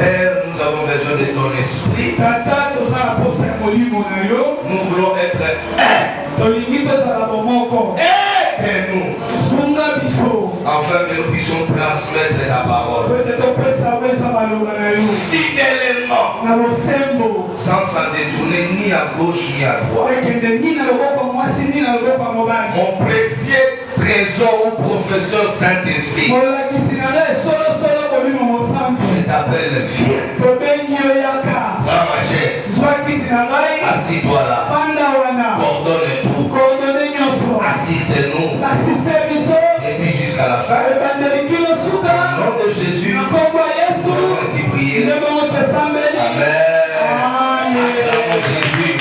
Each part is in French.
Père, nous avons besoin de ton esprit. Nous voulons être aide-nous afin que nous puissions transmettre ta parole fidèlement, sans s'en détourner ni à gauche ni à droite. Mon précieux trésor ou professeur Saint-Esprit, je t'appelle, viens. Prends ma chaise, assis-toi là, coordonne tout, assiste-nous depuis jusqu'à la fin. Au nom de Jésus, nous allons ainsi prier. Amen. Au nom de Jésus.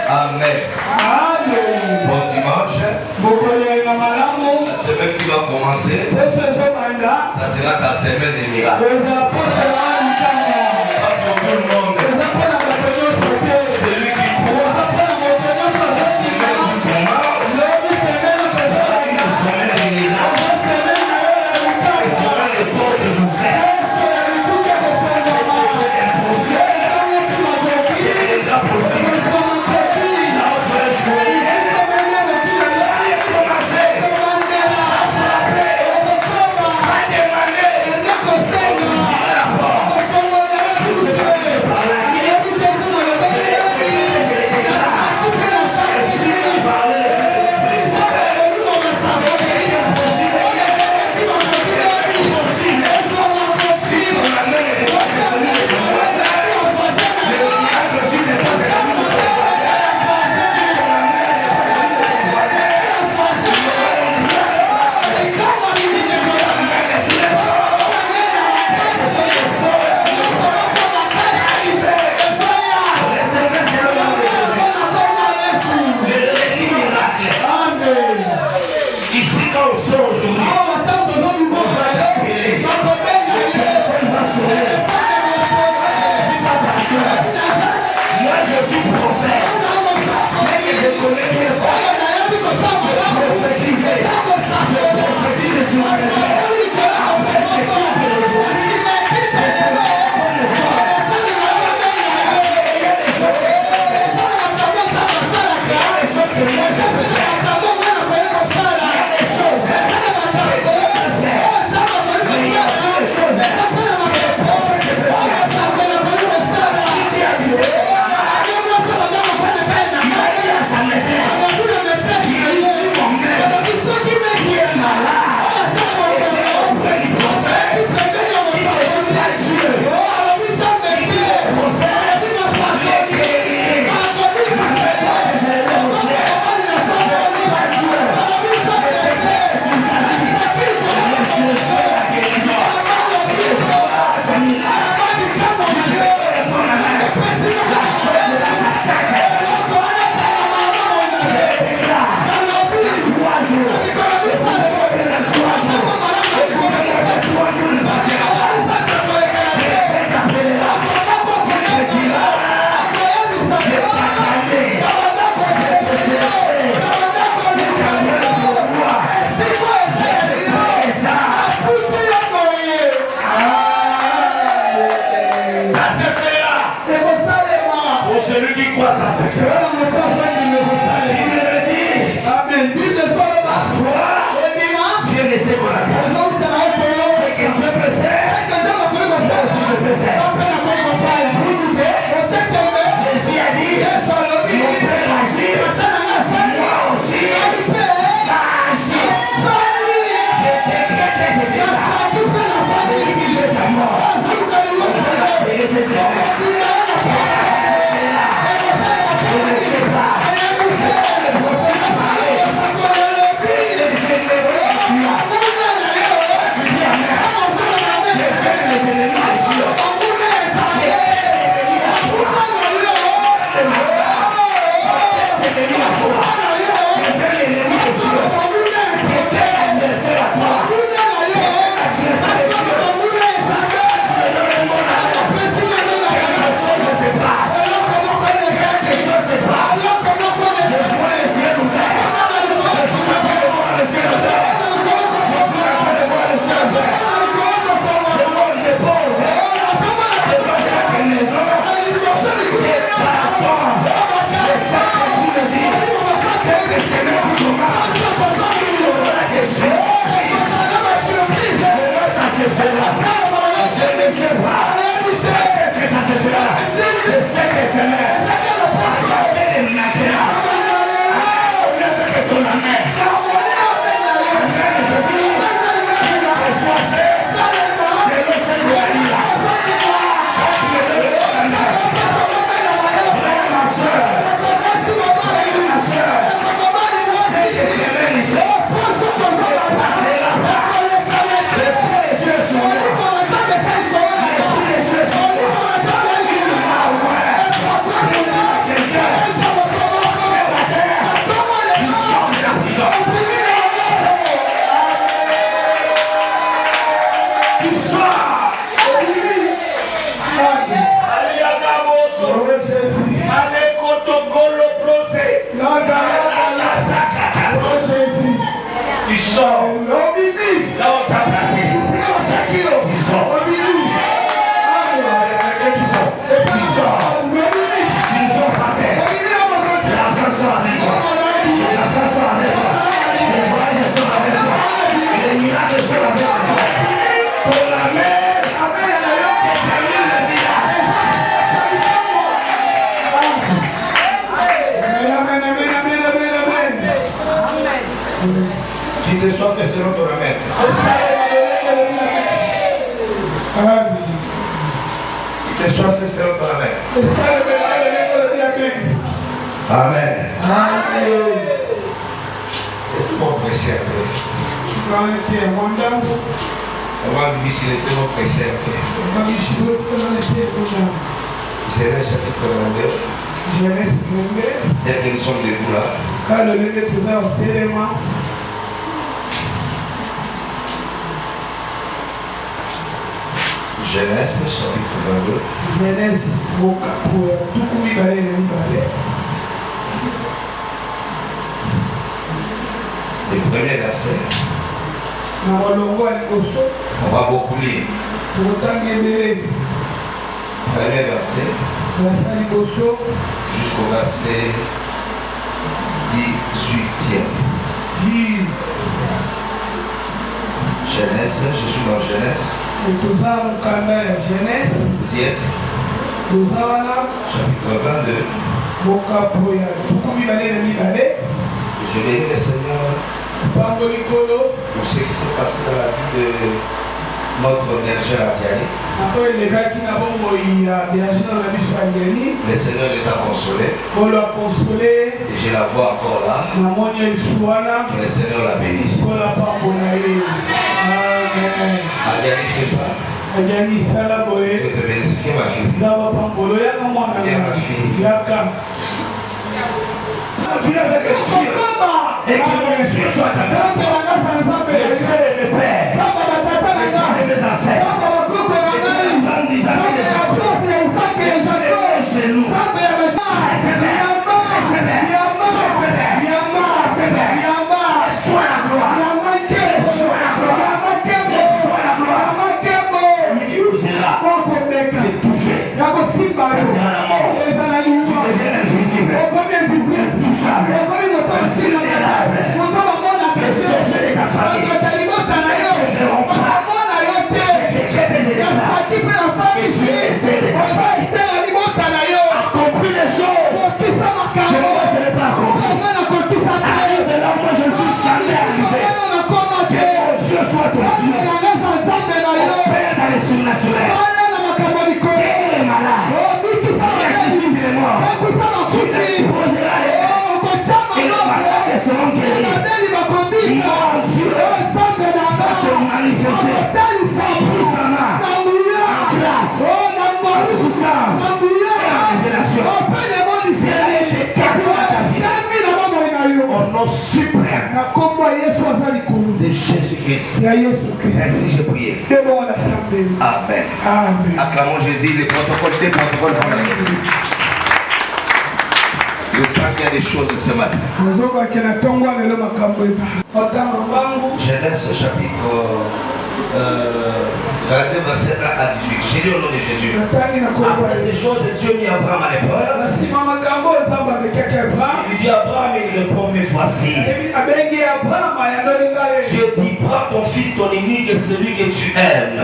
Amen. Bon dimanche. La semaine qui va commencer, ça sera ta semaine de miracles. Pas pour tout le monde. Celui qui croit, Amen. Est-ce qu'on prêche un peu? On va lui dire laissez moi prêcher un peu. Genèse chapitre 22. Dès que nous sommes debout là. Genèse chapitre 22. Le premier verset. On va beaucoup lire. Premier verset. Jusqu'au verset 18e. Genèse, je suis dans Genèse. Vous y êtes? Chapitre 22. Je vais lire le Seigneur pour ce qui s'est passé dans la vie de notre berger Atiali. Le Seigneur les a consolés. Et je la vois encore là. Que le Seigneur la bénisse. Atiali fait ça. Je te bénis, qui est ma fille? Viens ma fille. Continue avec le ciel. Et que mon Dieu soit ta femme. Le ciel est le Père. Le Dieu de mes ancêtres. Le Dieu de grandes amis de Jacob. Le Dieu de nos chez nous. Sois la gloire. Accomplis les choses que moi je n'ai pas accompli. Arrive là, moi je ne suis jamais arrivé. Que mon Dieu soit ton Dieu. Opère dans les surnaturels. Guéris les malades. Ressuscite les morts. Tu les poseras les mains. Et les malades seront guéris. Mon Dieu va se manifester puissamment en grâce, en puissance et en révélation. C'est là que tu captes ta vie. Au nom suprême de Jésus-Christ. Ainsi j'ai prié. Amen. Acclamons Jésus, les protocoles pour la vie. Je sens qu'il y a des choses ce matin. Genèse chapitre Galates verset 1 à 18. J'ai dit au nom de Jésus. Après ces choses, Dieu mit Abraham à l'épreuve. Il lui dit Abraham, il répond, mais voici. Dieu dit, prends ton fils, ton unique, et celui que tu aimes.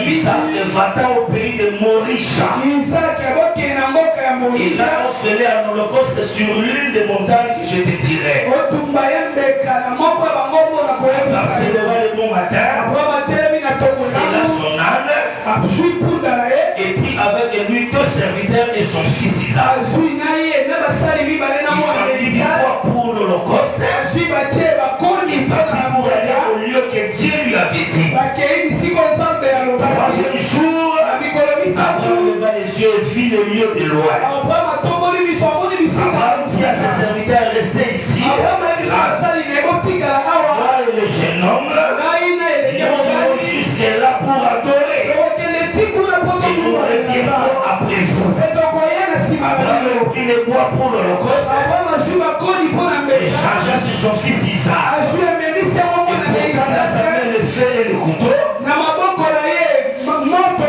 Isaac, va-t'en au pays de Morisha. Et là, offre-les un holocauste sur l'une des montagnes que je te dirai. C'est devant le bon matin. C'est là son âne. Et puis avec lui deux serviteurs et son fils Isaac. Il fait du bois pour l'holocauste. Il partit pour aller au lieu que Dieu lui avait dit. Troisième jour, Abraham leva les yeux et vit le lieu de loin. Abraham dit à ses serviteurs, restez ici. Moi et le jeune homme, nous allons jusque-là pour adorer. Et nous reviendrons après vous. Abraham prit les bois pour l'holocauste et chargea sur son fils Isaac. Et portant dans sa main le feu et le couteau,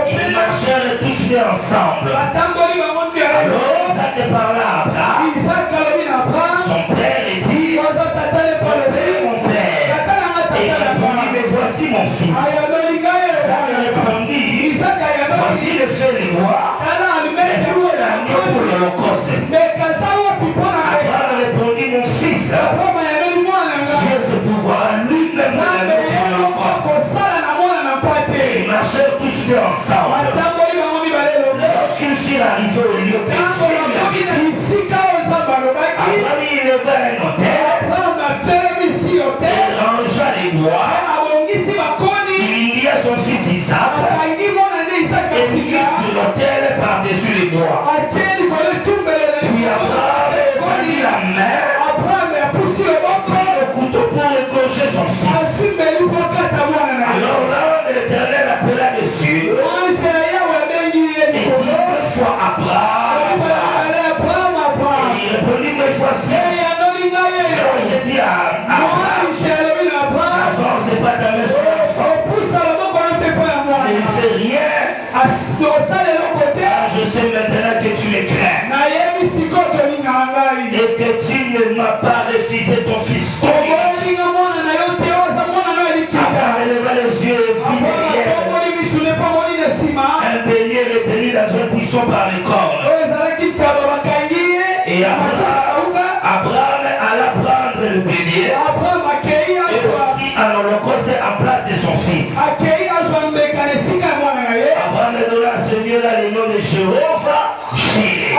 ils marchèrent tous deux ensemble. Alors Isaac parla à Abraham, son père, et dit, mon père. Et il répondit, mais voici mon fils. Isaac répondit, voici le feu et le bois, mais où est l'agneau pour l'holocauste? Abraham répondit, mon fils, Dieu se pourvoira lui-même l'agneau pour l'holocauste. Et ils marchèrent tous deux ensemble. Lorsqu'ils furent arrivés au lieu que Dieu lui avait dit, Abraham y leva un autel et rangea les bois. Il lia son fils Isaac et mit sur l'autel par-dessus les bois. Puis Abraham étendit la main et prit le couteau pour égorger son fils. Alors l'ange de l'Éternel appela dessus et dit deux fois Abraham. Et il répondit, mais voici. Alors j'ai dit à Abraham, n'avance pas ta main sur l'enfant. Ne lui fais rien. Car je sais maintenant que tu me crains. Et que tu ne m'as pas refusé ton fils. Abraham éleva les yeux et vit derrière un bélier retenu dans un buisson par les cornes. Et Abraham alla prendre le bélier et offrit un holocauste en place de son fils. Abraham donna à ce lieu-là le nom de Jéhovah Jireh.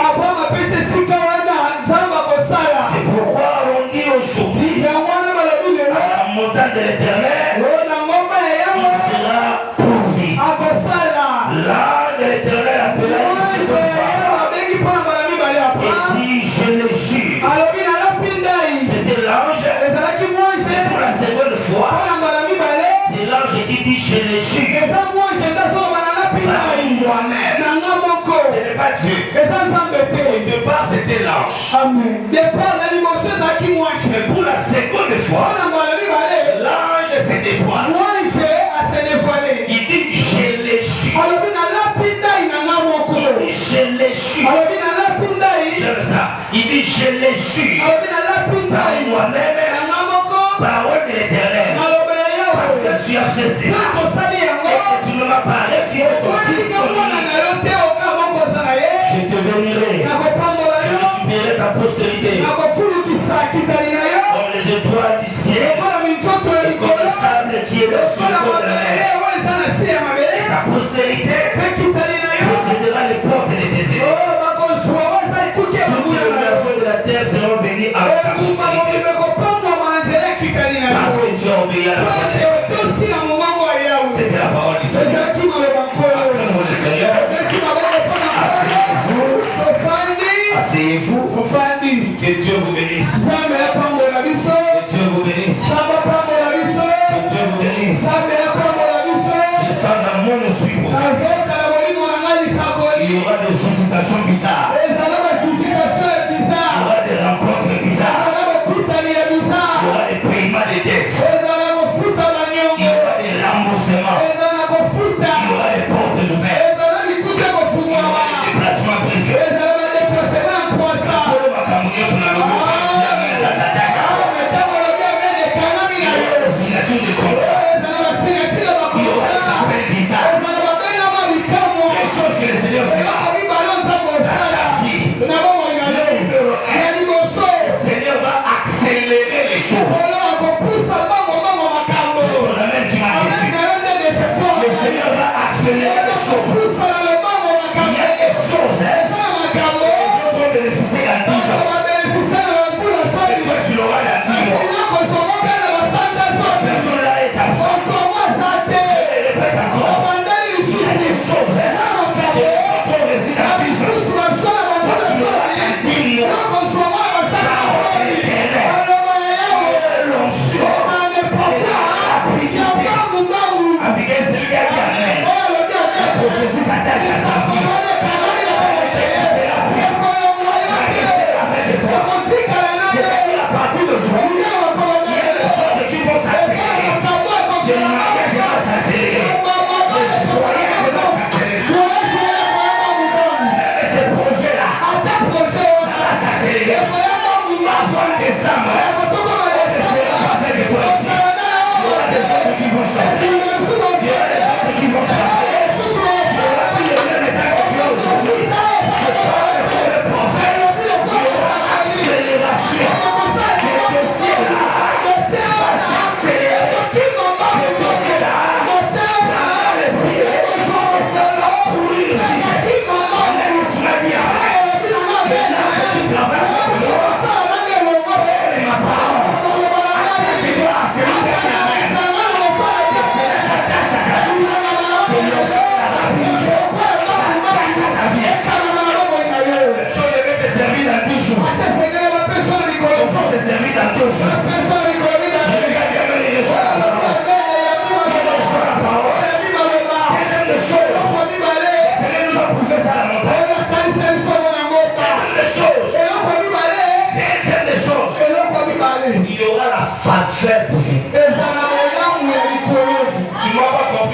C'est pourquoi on dit aujourd'hui à la montagne de l'Éternel, il sera pourvu. L'ange de l'Éternel appela une seconde fois et dit, je le jure. C'était l'ange, mais pour la seconde fois, c'est l'ange qui dit, je le jure. Par moi-même, ce n'est pas Dieu. Au départ, c'était l'ange. Mais pour la seconde fois, l'ange s'est dévoilé. Il dit, je le jure. Il dit, je le jure. J'aime ça. Il dit, je le jure. Par moi-même, parole de l'Éternel. Parce que tu as fait cela. Et que tu ne m'as pas refusé ton fils, ton unique. Je te bénirai. Je multiplierai ta postérité. Comme les étoiles du ciel. Et comme le sable qui est sur le bord de la mer. Et ta postérité possédera les portes des déserts. Toutes les nations de la terre seront bénies à ta postérité. Parce que tu as obéi à la parole de Dieu. C'était la parole du Seigneur. Acclamons le Seigneur. Asseyez-vous. Que Dieu vous bénisse. Que Dieu vous bénisse. Que Dieu vous bénisse. Je sens dans mon esprit profond. Il y aura des visitations bizarres. Il y aura des rencontres bizarres. Il y aura des paiements de dettes. Il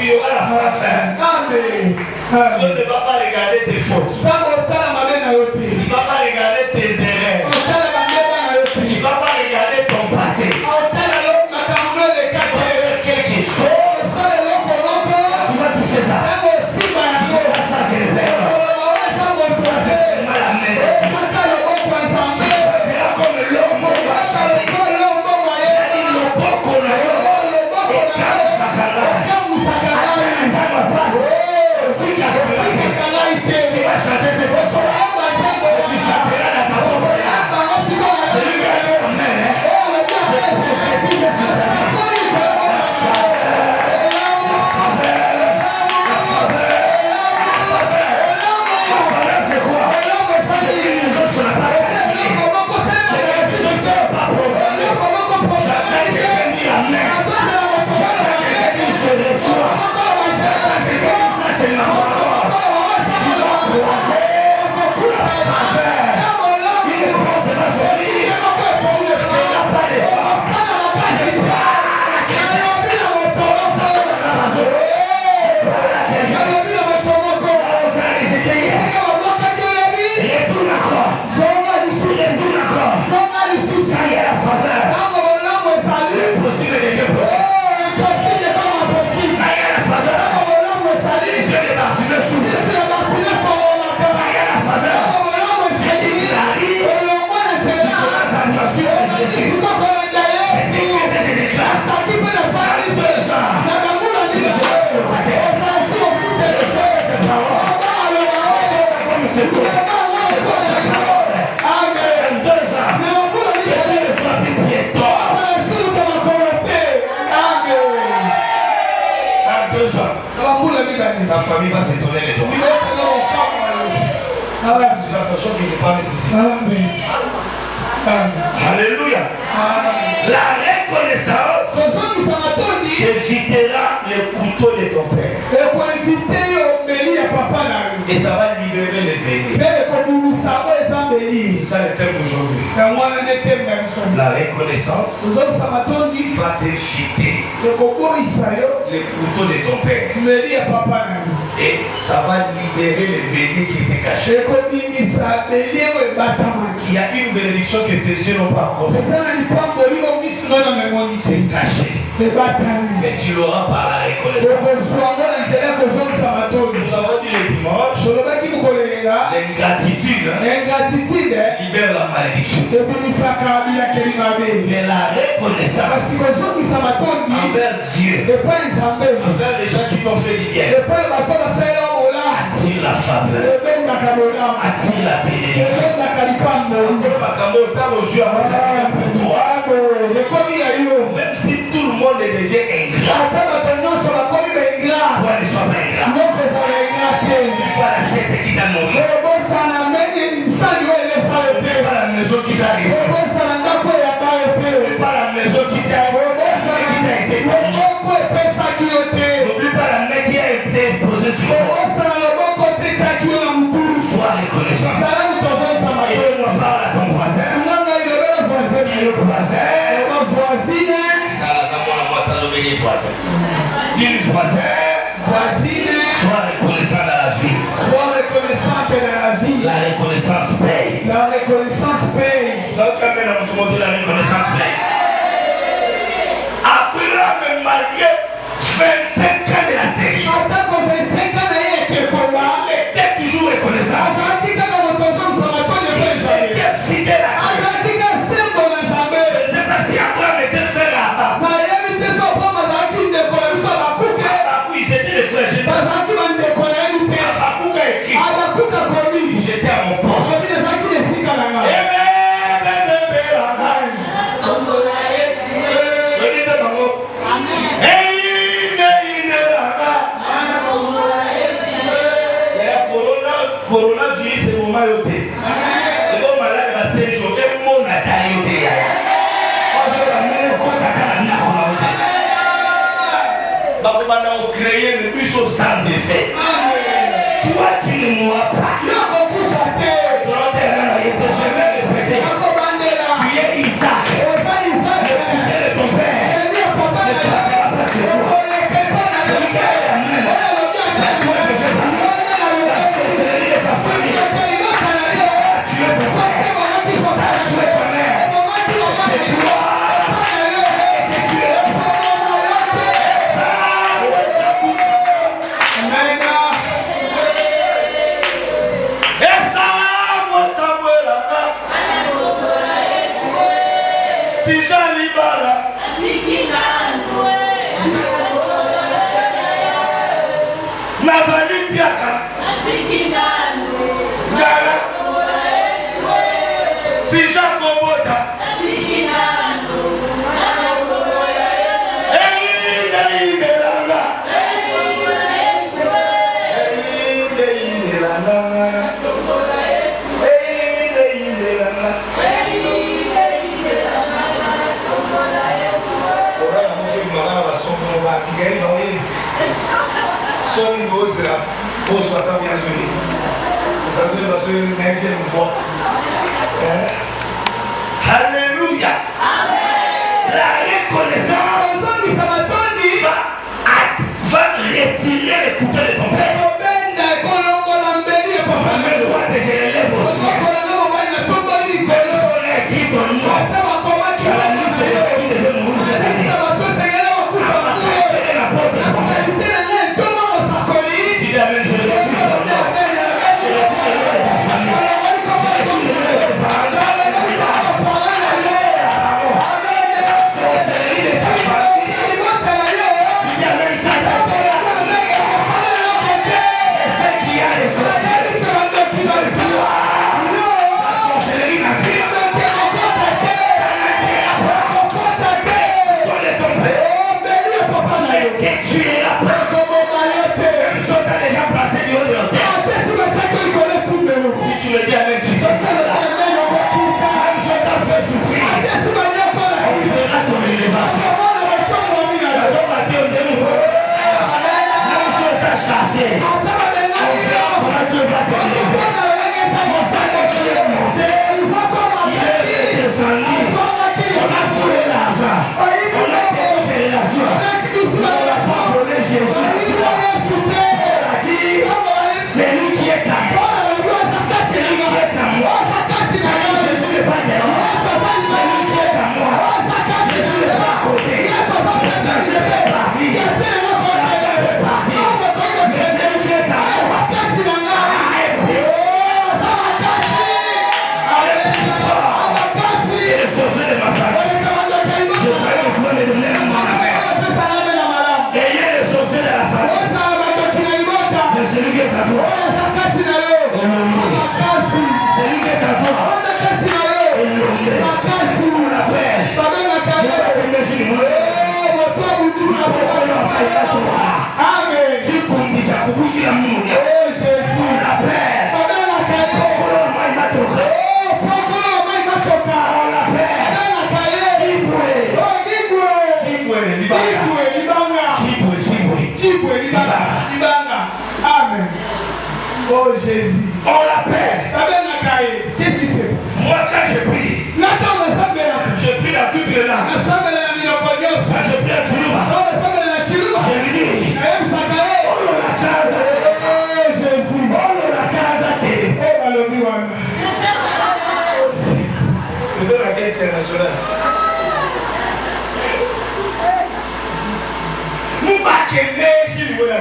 il y aura la faveur. Dieu ne va pas regarder tes fautes. Il ne va pas regarder tes erreurs. Il ne va pas regarder ton passé. Tu vas toucher ça. Ça c'est le verbe. Ça c'est seulement la main de Dieu. Tu chanteras comme l'homme. Il a dit le bon qu'on a eu. Et quand ça sera. Tu vas chanter cette chanson. Tu chanteras dans ta propre langue. Celui qui a eu en main. Ta famille va s'étonner de toi. C'est l'attention qui te parle ici. Alléluia. La reconnaissance évitera le couteau de ton père. Et ça va libérer les bénis. C'est ça le thème d'aujourd'hui. La reconnaissance va t'éviter le couteau de ton père. Et ça va libérer les bénis qui étaient cachés. Il y a une bénédiction que tes yeux n'ont pas encore. C'est caché. Mais tu l'auras par la reconnaissance. Nous avons dit le dimanche, l'ingratitude libère la malédiction. Mais la reconnaissance envers Dieu, envers les gens qui t'ont fait du bien, attire la faveur, attire la bénédiction. Même si tout le monde devient ingrat, toi ne sois pas ingrat. Pas la secte qui t'a nourri, pas la maison qui t'a laissé, pas la maison qui t'a été donnée. N'oublie pas la main qui a été posée sur toi. Sois reconnaissant. Et ne parle à ton voisin. Le voisin. Dis le voisin. Sois reconnaissant dans la vie. La reconnaissance paye. Donc, amène à vous montrer la reconnaissance paye. Abraham est marié 25 ans de la stérile. Il était toujours reconnaissant. Il était fidèle à Dieu. Je ne sais pas si Abraham était frère à Abba. Ils étaient les frères. Abakouk a écrit. J'étais à mon poste. Coronavirus c'est mon maillot. Et bon malade va se jouer et mon natalité. Bakobana ont créé le bus au sans effet. Toi tu ne mourras pas. Je vais répéter. Tu es Isaac. Le couteau de ton père ne passera pas sur toi. Celui qui a la main Alléluia. La reconnaissance va retirer les couteaux de ton père. Moi, je l'élève aussi. Oh Jésus. On l'appelle. Qu'est-ce qui se passe? Moi quand je prie, je prie la toute de l'âme. Quand je prie à Tchouba, je lui dis, oh la chaza, je donne la guerre internationale. Nous battons chez nous la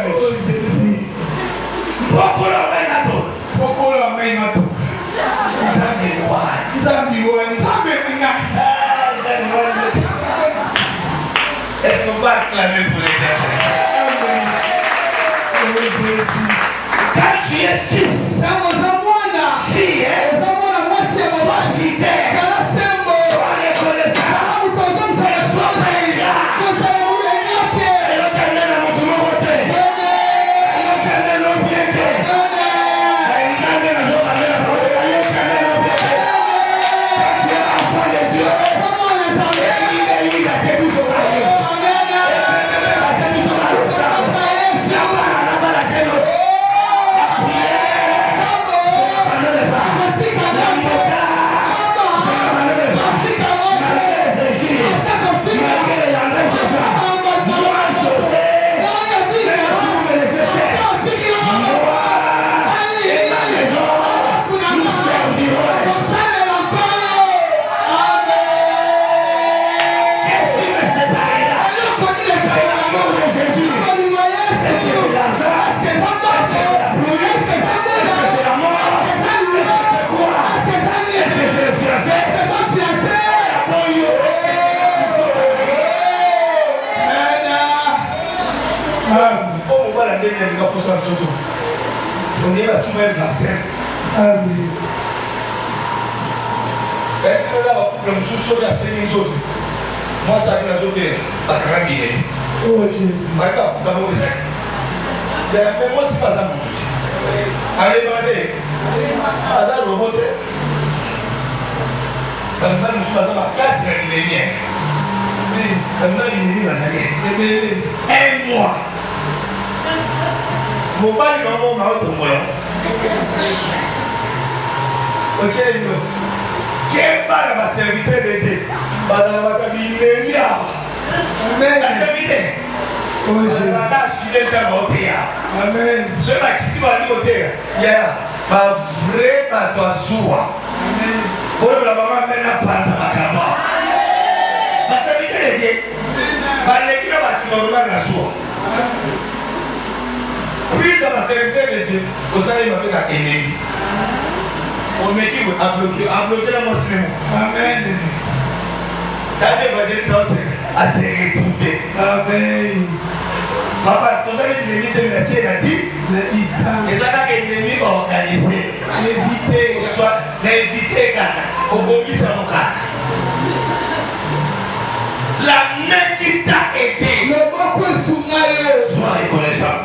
est-ce qu'on va acclamer pour l'éternel? Quand tu es fils, fille, sois fidèle, sois reconnaissant, mais sois pas ingrat. Et l'éternel a montré mon côté. L'éternel a bien fait. On est là, tu m'as vu la scène. Est-ce que là, on me sous la scène des autres? Moi, ça arrive à sauver à 40 guinées. D'accord, d'abord, mais moi, c'est pas ça. Allez, allez. Ah, là, le vote. Quand même, nous sommes dans la classe, il est bien. Un mois. Mon père il m'a autre moyen. Quel pas la serviteur de Dieu? La serviteur. La fidèle à monter. Amen. Je vais quitter ma côté. Il y a ma vraie patoissoua. Amen. Pour la maman, elle n'a pas sa macaba. La serviteur de Dieu. L'équipe va normal la soie. Puis ça va servir de Dieu. Vous savez, il m'a fait un ennemi. On met qui vous a bloqué la moisson. Amen. T'as des évangélistes à se retrouver. Amen. Papa, tu savez que l'ennemi de l'ennemi a dit. Et ça, c'est l'ennemi organisé. Éviter, soit d'inviter, au commis à mon cas. La main qui t'a aidé, sois reconnaissant.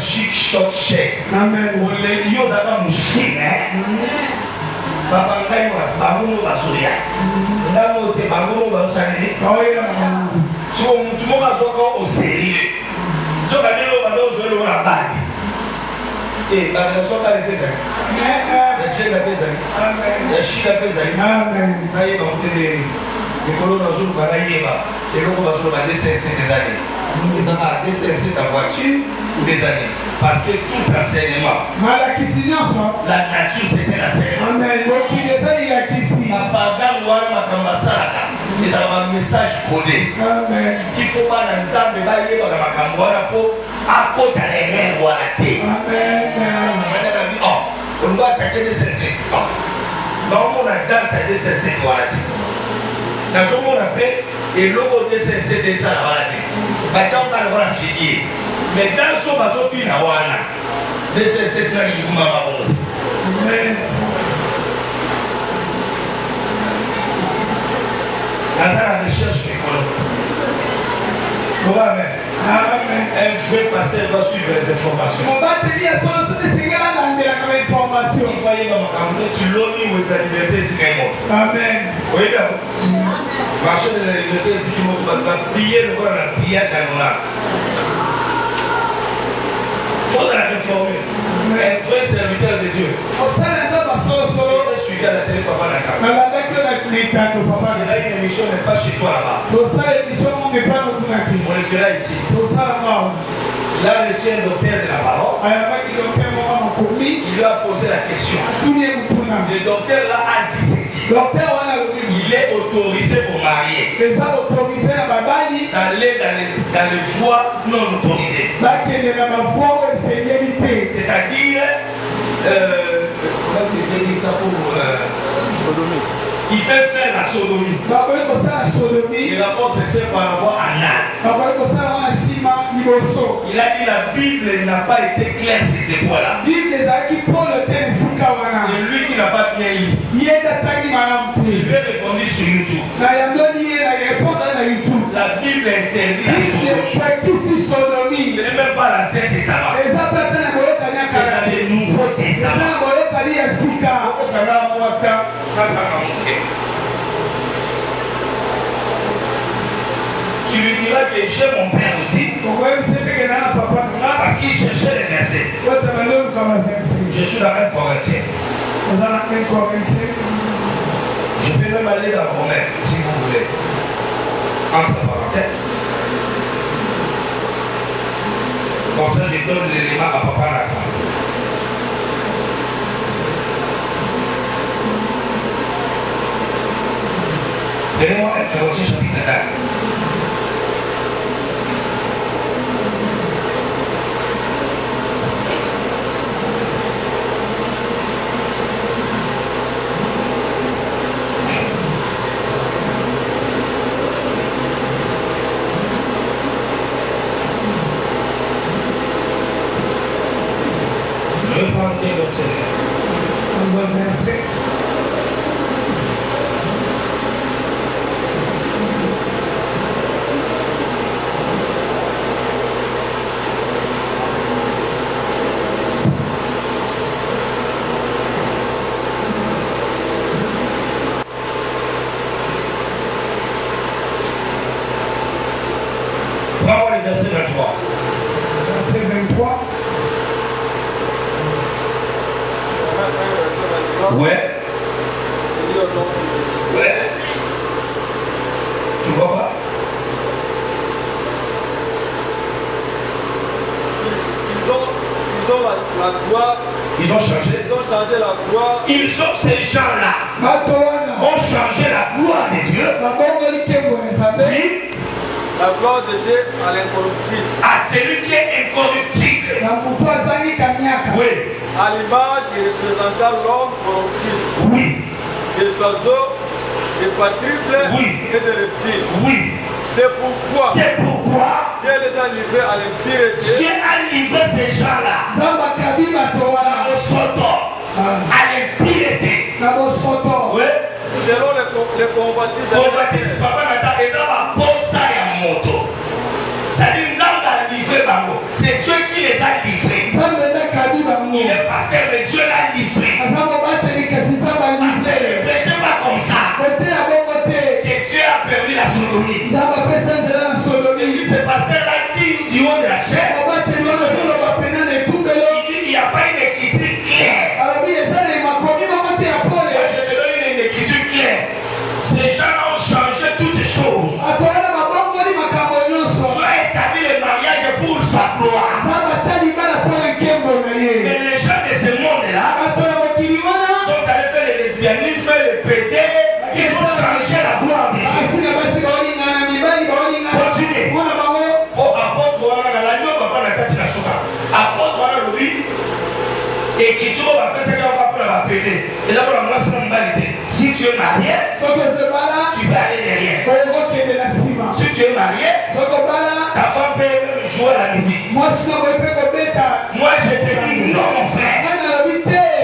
Chic, short, chèque. Amen. Yo zaka mouchine, papa ngai wa bango basoya. Ndamo te bango basani. Oya. So mutu mo bazoko au sérieux. So ka lelo bando zo lo na badi. Ba so ka le pesa. Ya chega pesa. Amen. Ya shika pesa. Amen. Ngai ba mutele. Nikolo na zo ka yeba. Eloko bazo ba dessin des années. Nous avons desserré ta voiture ou des années. Parce que tout enseignement, la nature c'était l'enseignement. Ils ont un message codé. Il ne faut pas dans le sang de bailler par la camboire pour à côté de l'air ou à la tête. Ça veut dire, on doit attaquer des sensibles. Donc on a dansé des sensibles ou à la tête. Dans ce monde après, et l'eau des sensibles des ça à la tête. Bachao ka le fidie mais dans ce bazo bina wana de cette là il m'a bon amen la recherche école amen amen un vrai pasteur va suivre les informations on va te dire solo tout ce que là dans la information il faut y avoir quand tu l'oni ou sa liberté c'est mort amen oui là marcher de la liberté c'est qui monte pas prier le voir la prière canonale. Il faut la réformer. Un vrai serviteur de Dieu. Je suis à la télé papa Nakam. La émission n'est pas chez toi là-bas. On le fera ici. Il a reçu un docteur de la parole. Il lui a posé la question. Le docteur là a dit ceci. Il est autorisé pour marier. D'aller dans les voies non autorisées. C'est-à-dire, comment est-ce qu'il veut dire ça pour sodomie? Il peut faire la sodomie. Il a pas cessé par avoir un âne. Il a dit la Bible n'a pas été claire sur ces points-là. C'est lui qui n'a pas bien lu. Je lui ai répondu sur YouTube. La Bible interdit la sodomie. Ce n'est même pas l'Ancien Testament. C'est dans le Nouveau Testament. Tu lui diras que j'ai mon père aussi. Parce qu'il cherchait les versets. Je suis dans 1 Corinthiens. Je peux même aller dans Romains si vous voulez. Entre parenthèses. Comme ça, je donne l'élément à papa Nakam. Tenez-moi 1 Corinthiens chapitre 1. Prends-moi le verset 23. Verset 23. Ouais. Ouais. Tu vois pas? Ils ont la gloire. Ils ont changé. Ils ont changé la gloire. Ces gens-là ont changé la gloire de Dieu. Oui. La gloire de Dieu à l'incorruptible. À celui qui est incorruptible. Oui. À l'image qui représenta l'homme corruptible. Oui. Des oiseaux, des quadruples Oui. et des reptiles. Oui. C'est pourquoi Dieu les a livrés à l'impureté. Dieu a livré ces gens-là à l'impureté. Oui. Selon les convoitises de Papa Nata, c'est-à-dire c'est Dieu qui les a livrés. Il est pasteur, mais Dieu l'a livré. Pasteur, ne prêchez pas comme ça. Que Dieu a permis la sodomie. Et puis ce pasteur-là dit du haut de la chair, il dit il n'y a pas une écriture claire. Moi je te donne une écriture claire. Ces gens ont changé toutes choses. Dieu a établi le mariage pour sa gloire. Mais les gens de ce monde-là sont allés faire le lesbianisme, le pété. Ils ont changé la gloire de Dieu. Continuez. Oh, apôtre, apôtre, oui. Écriture, on va faire ce qu'on va pour la pété. Et là, on va voir ce qu'on va dire. Si tu es marié, tu vas aller derrière. Si tu es marié, ta femme peut même jouer à la musique. Moi, je te dis non, mon frère.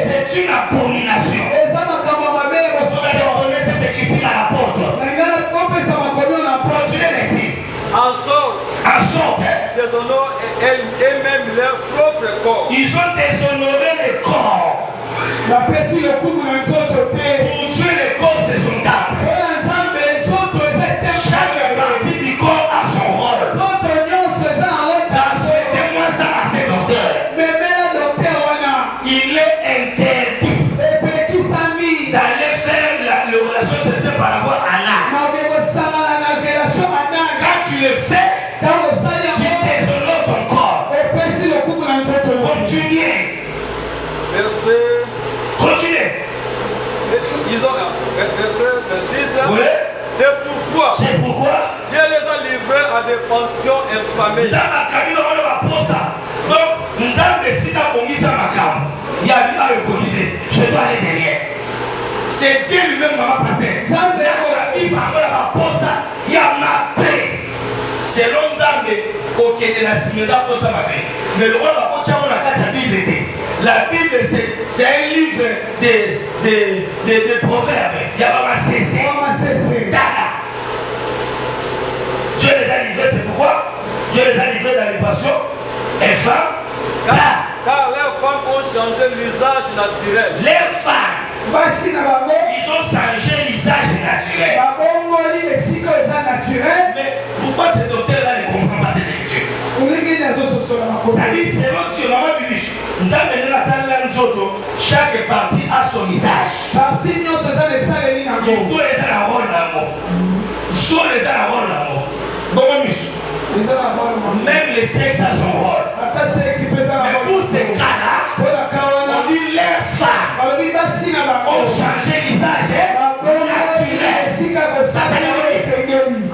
C'est une abomination. Vous allez connaître cette écriture à l'apôtre. Continuez l'exil. En sorte, déshonorent eux-mêmes leur propre corps. Ils ont déshonoré le corps. Pour tuer le corps, c'est son temple. Chaque partie du corps a son rôle. Transmettez-moi ça à ce docteur. Il est interdit d'aller faire la relation sexuelle par rapport à l'âme. Quand tu le fais, tu déshonores ton corps. Continuez. Continuez. Ils ont verset 26. Oui. C'est pourquoi Dieu les a livrés à des pensions infamées. Donc, nous avons décidé à bondir ma cam. Il y a eu un côté. Je dois aller derrière. C'est Dieu lui-même, maman pasteur. Il y a ma paix. Selon Zambé, ok, de la simeza pour sa paix. Mais le roi va continuer à la Bible. La Bible, c'est un livre de proverbes. Il y a pas cessé. Dieu les a livrés, c'est pourquoi Dieu les a livrés dans les passions. Et femmes, car leurs femmes ont changé l'usage naturel. Les femmes, ils ont changé l'usage naturel. Mais pourquoi ce docteur-là ne comprend pas cette écriture? Ça dit, selon Dieu, maman Bibiche, nous avons mené la salle là, nous autres, chaque partie a son usage. Il doit les avoir là-bas. Soit les avoir là-bas. Même les sexes a son rôle. Mais pour ces cas-là, on dit les femmes ont changé l'usage naturel.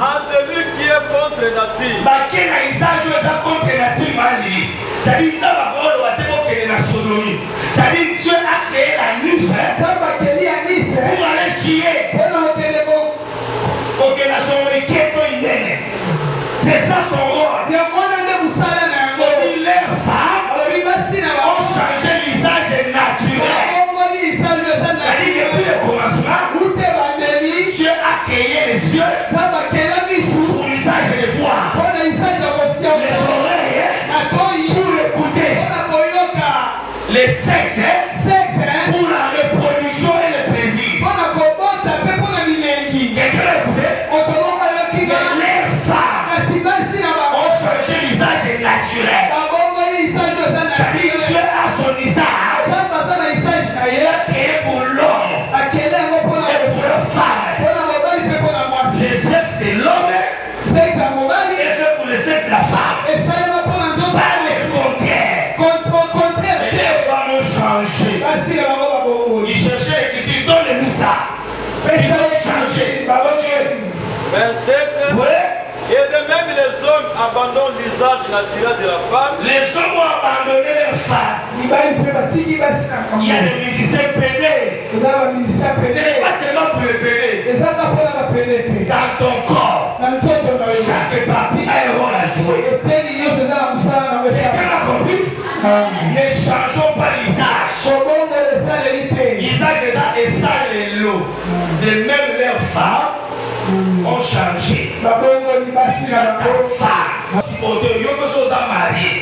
À celui qui est contre nature. C'est-à-dire Dieu a créé la nuit pour aller chier. C'est ça son rôle. Les femmes ont changé l'usage Le sexe pour la reproduction et le plaisir. Quelqu'un l'a écouté? Mais les femmes ont changé l'usage naturel. C'est-à-dire Dieu a son usage. Il a créé pour l'homme et pour la femme. Le sexe de l'homme et c'est pour le sexe de la femme. Pas le contraire. Les femmes ont changé. Ils cherchaient l'écriture, donne-nous ça. Ils ont changé. Continuez. 27. Ouais. Et de même les hommes abandonnent l'usage naturel de la femme. Les hommes ont abandonné les femmes. Il y a des musiciens pédés. Ce n'est pas seulement pour les pédés. Dans ton corps, chaque partie a un rôle à jouer. Quelqu'un a compris? Ne changeons pas l'usage. L'usage est ça et l'eau. De même les femmes ont changé. Si tu as ta femme, supporter, il y a des choses à marier.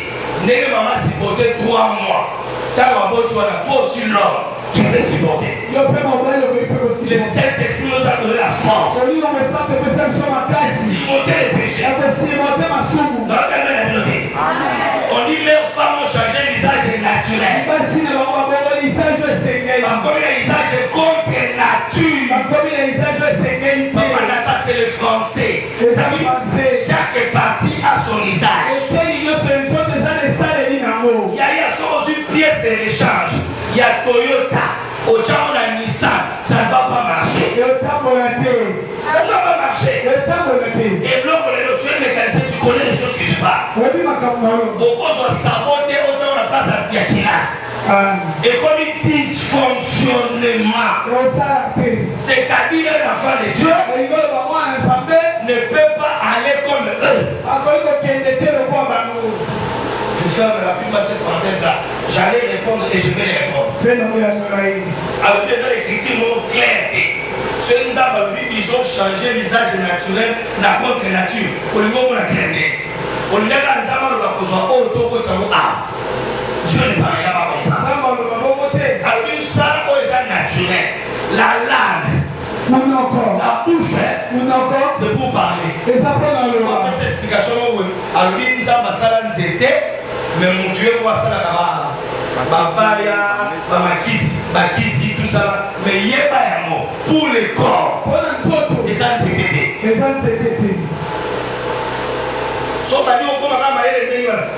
N'est maman supporter 3 mois. Toi aussi l'homme, tu peux supporter. Le Saint-Esprit nous a donné la force de supporter les péchés. On dit que les femmes ont changé l'usage naturel. Comme l'usage contre nature. Papa Nata, c'est le français. Ça dit chaque partie a son usage. Il y a aussi une pièce de l'échange. Il y a Toyota. Au Tchamo, on a Nissan. Ça ne va pas marcher. Ça ne va pas marcher. Et blanc, tu es mécanicien, tu connais les choses que je parle. Beaucoup sont sabotés au Tchamo, on n'a pas sa piachilas. Et comme un dysfonctionnement, c'est-à-dire un enfant de Dieu ne peut pas aller comme eux. Je ferme rapidement cette parenthèse-là. J'allais répondre et je vais répondre. Alors déjà l'écriture mot clarté. Ceux qui ils ont changé l'usage naturel, la contre-nature. Pour le moment, on a clarté. On a dit Dieu ne parle pas comme ça. Alors une salle naturelle, la langue, la bouche, c'est pour parler. On a fait cette explication. Alors une salle mais mon Dieu voit ça là-bas. Babaya, Bakiti, tout ça. Mais il n'y a pas un mot. Pour le corps, les antiquités.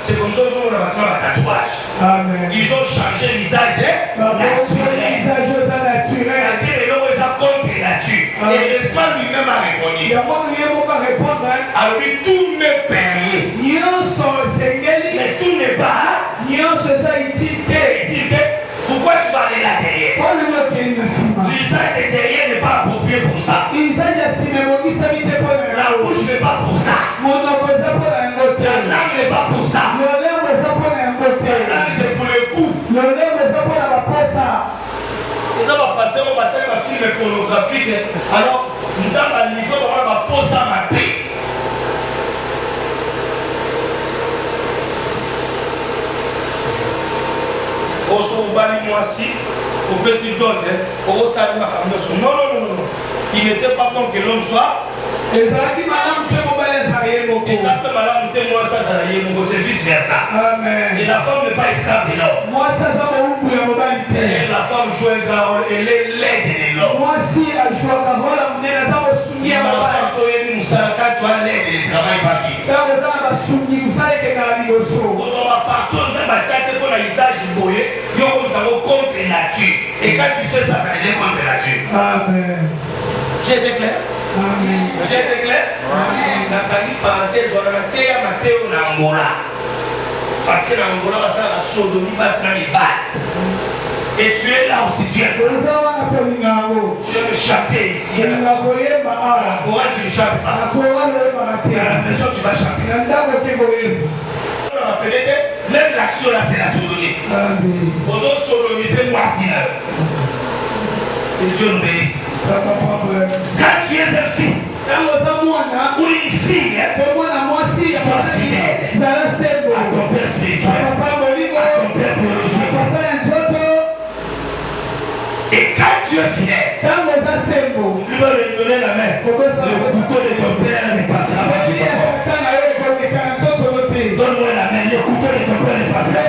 C'est comme ça qu'on a un tatouage. Ils ont changé l'usage naturel. Et l'Espagne lui-même a répondu. Alors tout me permet. Mais tout n'est pas. Pourquoi tu vas aller là derrière? L'usage de derrière n'est pas approprié pour ça. La bouche n'est pas pour ça. La langue n'est pas pour ça. La langue c'est pour le cou. Nous avons passé au bataille de film pornographique. Alors, nous avons livré ma pose à ma paix. Au Soubani, moi aussi, au petit d'autres, au Salut Mahamoud. Non. Il n'était pas bon que l'homme soit. Exactement, madame, moi ça, c'est vice versa. Et la femme n'est pas esclave de l'homme. Et la femme joue un grand rôle, elle est l'aide de l'homme. Quand tu as l'aide, le travail va vite. Contre nature. Et quand tu fais ça, ça devient contre nature. Amen. J'ai été clair? J'ai été clair? La parenthèse, on a été à Mathéo Nangola. Parce que l'Angola va faire la sodomie parce qu'il y a. Et tu es là aussi, tu es là. Tu veux me chanter ici. À la Goa, tu ne chantes pas. À la maison, tu vas chanter. On a appelé même l'action là, c'est la sodomie. Vous autres sodomisez moi si là. Et Dieu nous bénisse. Quand tu es un fils ou une fille, sois fidèle à ton père spirituel, à ton père biologique. es fidèle, tu vas lui donner la main. Le couteau de ton père ne passera pas sur toi. Donne-moi la main, le couteau de ton père ne passera pas.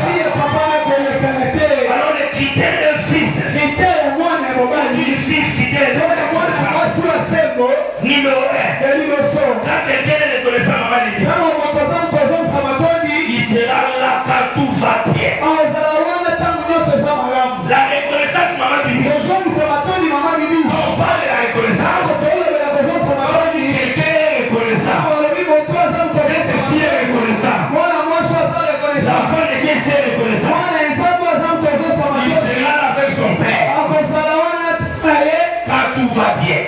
Alors les critères d'un fils, d'une fille fidèle, numéro 1, quand quelqu'un est reconnaissant à maman, il sera là quand tout va bien. La reconnaissance maman Bibi. On parle de la reconnaissance. Quelqu'un est reconnaissant. Cette fille est reconnaissant. L'enfant de qui est reconnaissant. Il sera là avec son père. Quand tout va bien.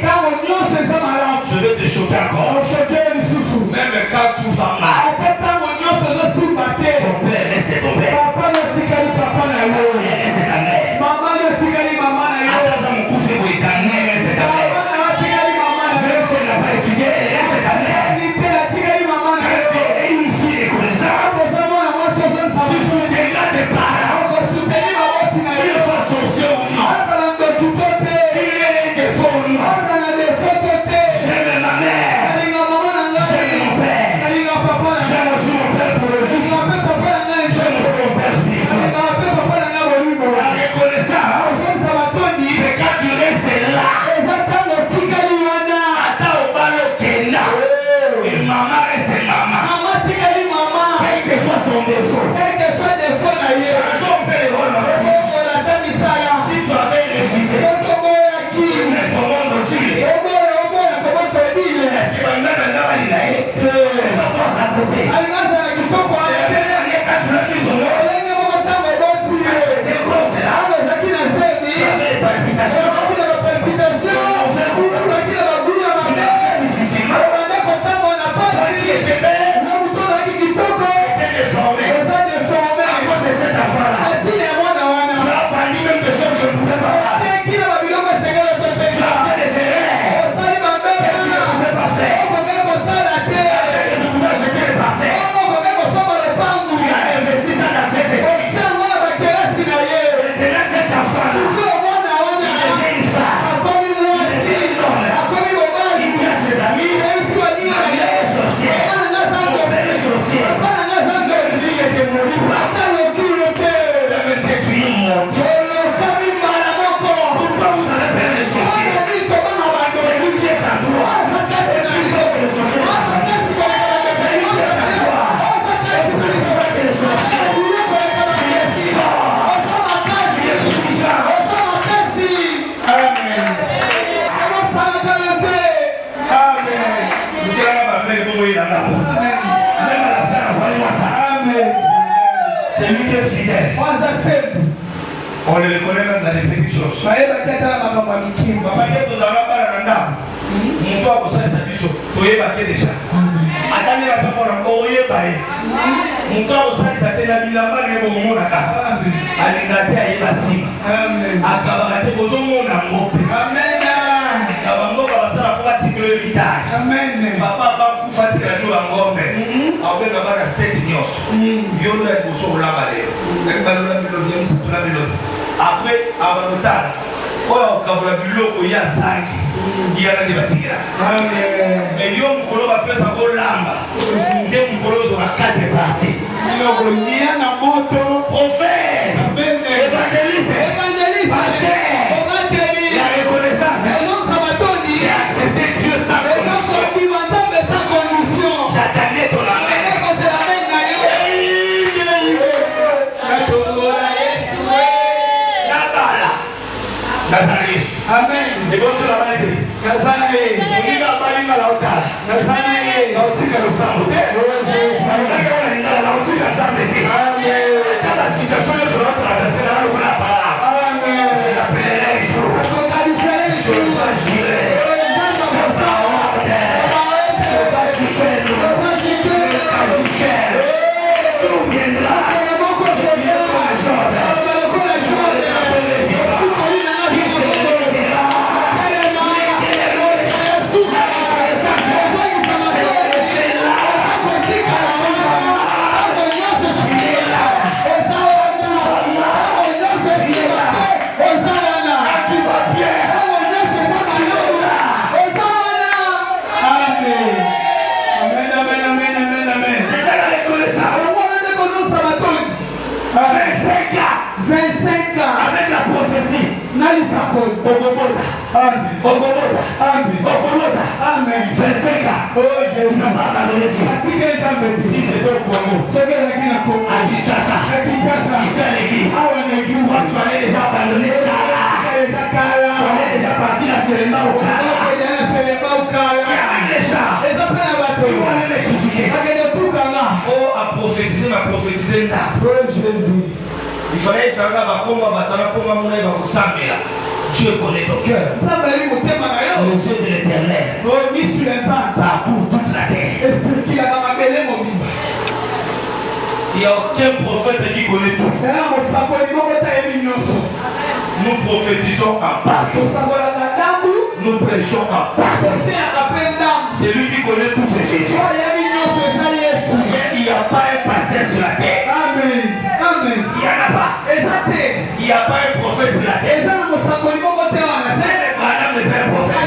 Je vais te choquer encore. Même quand tout va mal. Ton père reste ton père. Reste ta mère. Attends à mon coup, c'est pour ta mère, reste ta mère. Même si elle n'a pas étudié, reste ta mère. Quand c'est une fille reconnaissante, tu soutiendras tes parents. Qu'ils soient sociaux ou non. Qu'il y ait un défaut ou non. J'aime ma mère. J'aime mon père. J'aime aussi mon père biologique. J'aime aussi mon père spirituel. La reconnaissance, c'est quand tu restes là. Attends au bal au Kenya. Une maman reste maman. Quel que soit son défaut. Changeons un peu les rôles. Si tu avais refusé, tu mets ton monde au Chili. Est-ce que même maintenant, il a été à côté. Quand tu l'as mis au monde, quand tu étais grosse là, tu avais des palpitations. C'est lui qui est fidèle. On le reconnaît même dans les petites choses. Papa va vous fatiguer à ngombe. Avec la 7 nyos. Yo na boso la balé. Avec la mélodie, ça la mélodie. Après avant oh kabula biloko ya 5. Il y a des bâtiments. Mais yo mkolo va pesa ko lamba. Ndio mkolo zo 4 parties. Yo nia na moto prophète. Évangéliste. Pasteur. La reconnaissance. C'est accepter Dieu sans condition. J'attendais ton amen. Amen. Et vous sur la maladie. Vous la balinga la otage. Dans la situation de ce notre adversaire, là où la parole. Je l'appellerai un jour. Je l'agirai. C'est pas honte. Je vais quitter nous. Je reviendrai. Je viendrai à Jordan. Je 25 ans. Avec la prophétie. Ogobota. Amen. Ogobota. Amen. Ogobota. Amen. 25 ans. Oh Jésus. Il n'a pas abandonné Dieu. Si c'était au Congo, à Kinshasa, ici à l'église, toi tu allais déjà abandonner Kala. Tu allais déjà partir à Selema au Kala. Il y avait déjà. Tu allais les critiquer. Oh, à prophétiser, m'a prophétisé là. Il fallait faire un Congo, Dieu connaît ton cœur. Le Dieu de l'éternel parcourt toute la terre. Il n'y a aucun prophète qui connaît tout. Nous prophétisons en partie. Nous prêchons en partie. C'est lui qui connaît tout, c'est Jésus. Il n'y a pas un pasteur sur la terre. Amen. Amen. Il n'y en a pas. Il n'y a pas un prophète sur la terre. Madame n'est pas un prophète.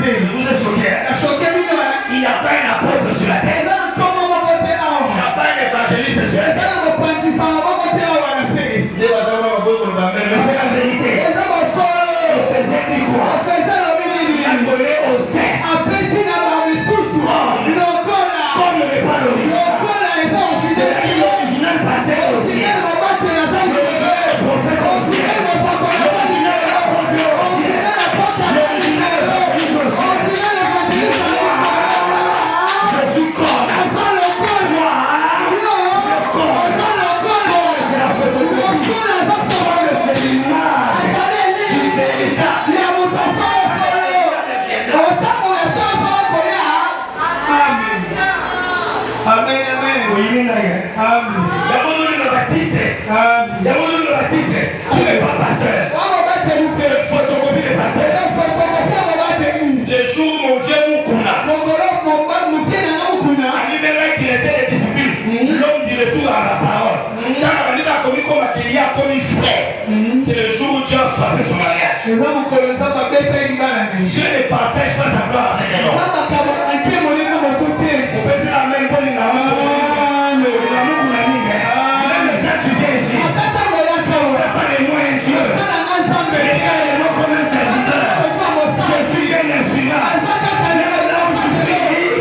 Je vous ai choqué. Il n'y a pas un apôtre sur la terre. Il n'y a pas un évangéliste sur la terre. Mais c'est la vérité. Il faisait du quoi? Il a donné au sein. Comme le n'est pas l'original. C'est-à-dire l'original pasteur aussi. L'original prophète aussi. L'original apôtre aussi. L'original évangéliste aussi. Je suis comme. Moi, c'est le corps. Comme c'est la photocopie. Comme c'est l'image du véritable. Amen, amen. Tu n'es pas pasteur. Tu es photocopie de pasteur. Le jour où mon vieux Moukouna a libéré qu'il était de discipline, l'homme du retour à la parole. Quand on a dit commis comme qu'il y a comme une frère, c'est le jour où tu as frappé son mariage. Dieu ne partage pas sa gloire avec un homme. On peut se la même bonne même quand tu viens ici, ne fais pas de moi un Dieu. Regarde-moi comme un serviteur. Je suis un instrument. Même là où tu pries,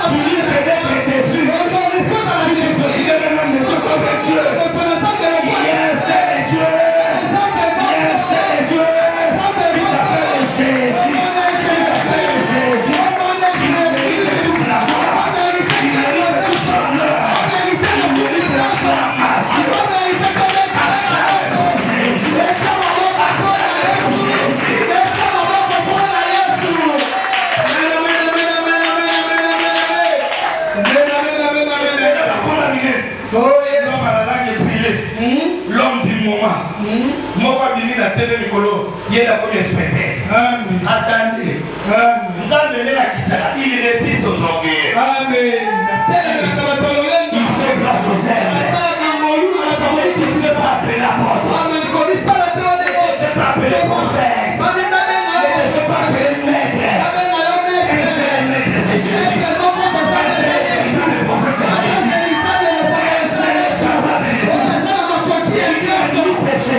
tu risques d'être déçu. Si tu considères le nom de Dieu comme un Dieu, il y a un seul Dieu. Il y a un seul Dieu qui s'appelle Jésus. Qui mérite toute la gloire. Qui mérite toute l'honneur. Qui mérite l'acclamation. L'homme du moment. Moi, quand je dis la télé, Nicolo, il est là pour respecter. Attendez. Vous avez mené la Kitara. Il résiste aux orgueils. Amen. Il fait grâce aux ailes. Il ne fait pas appeler l'apôtre. Il ne fait pas appeler le prophète. Il ne fait pas appeler le maître. Un seul maître, c'est Jésus. Un seul véritable prophète, c'est Jésus. Un seul capable de tout. Lui péché.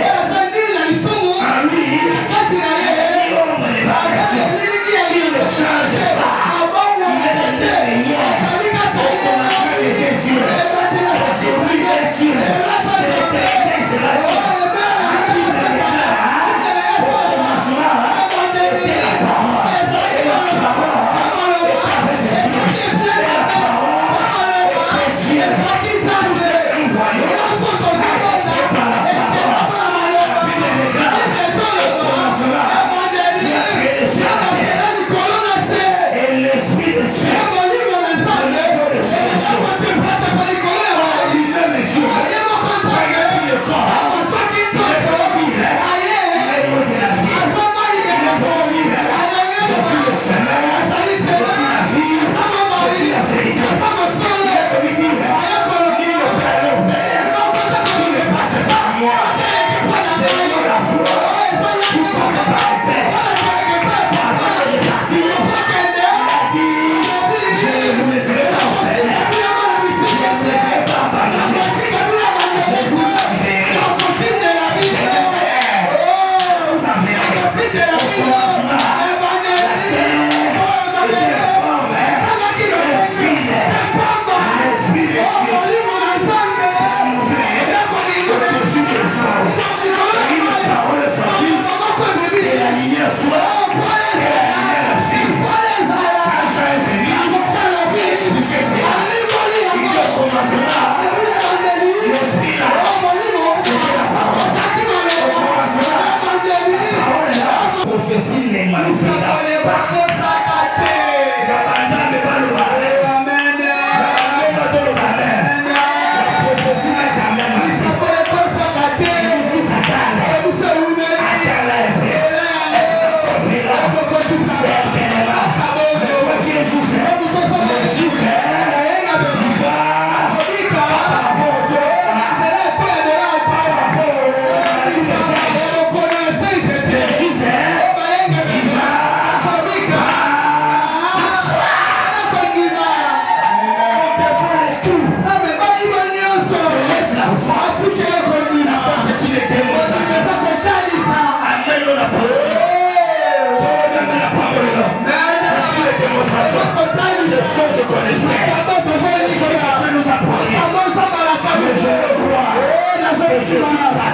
En lui, il ombre les variations. Il ne change pas. Il est le dernier. Au commencement, il était Dieu.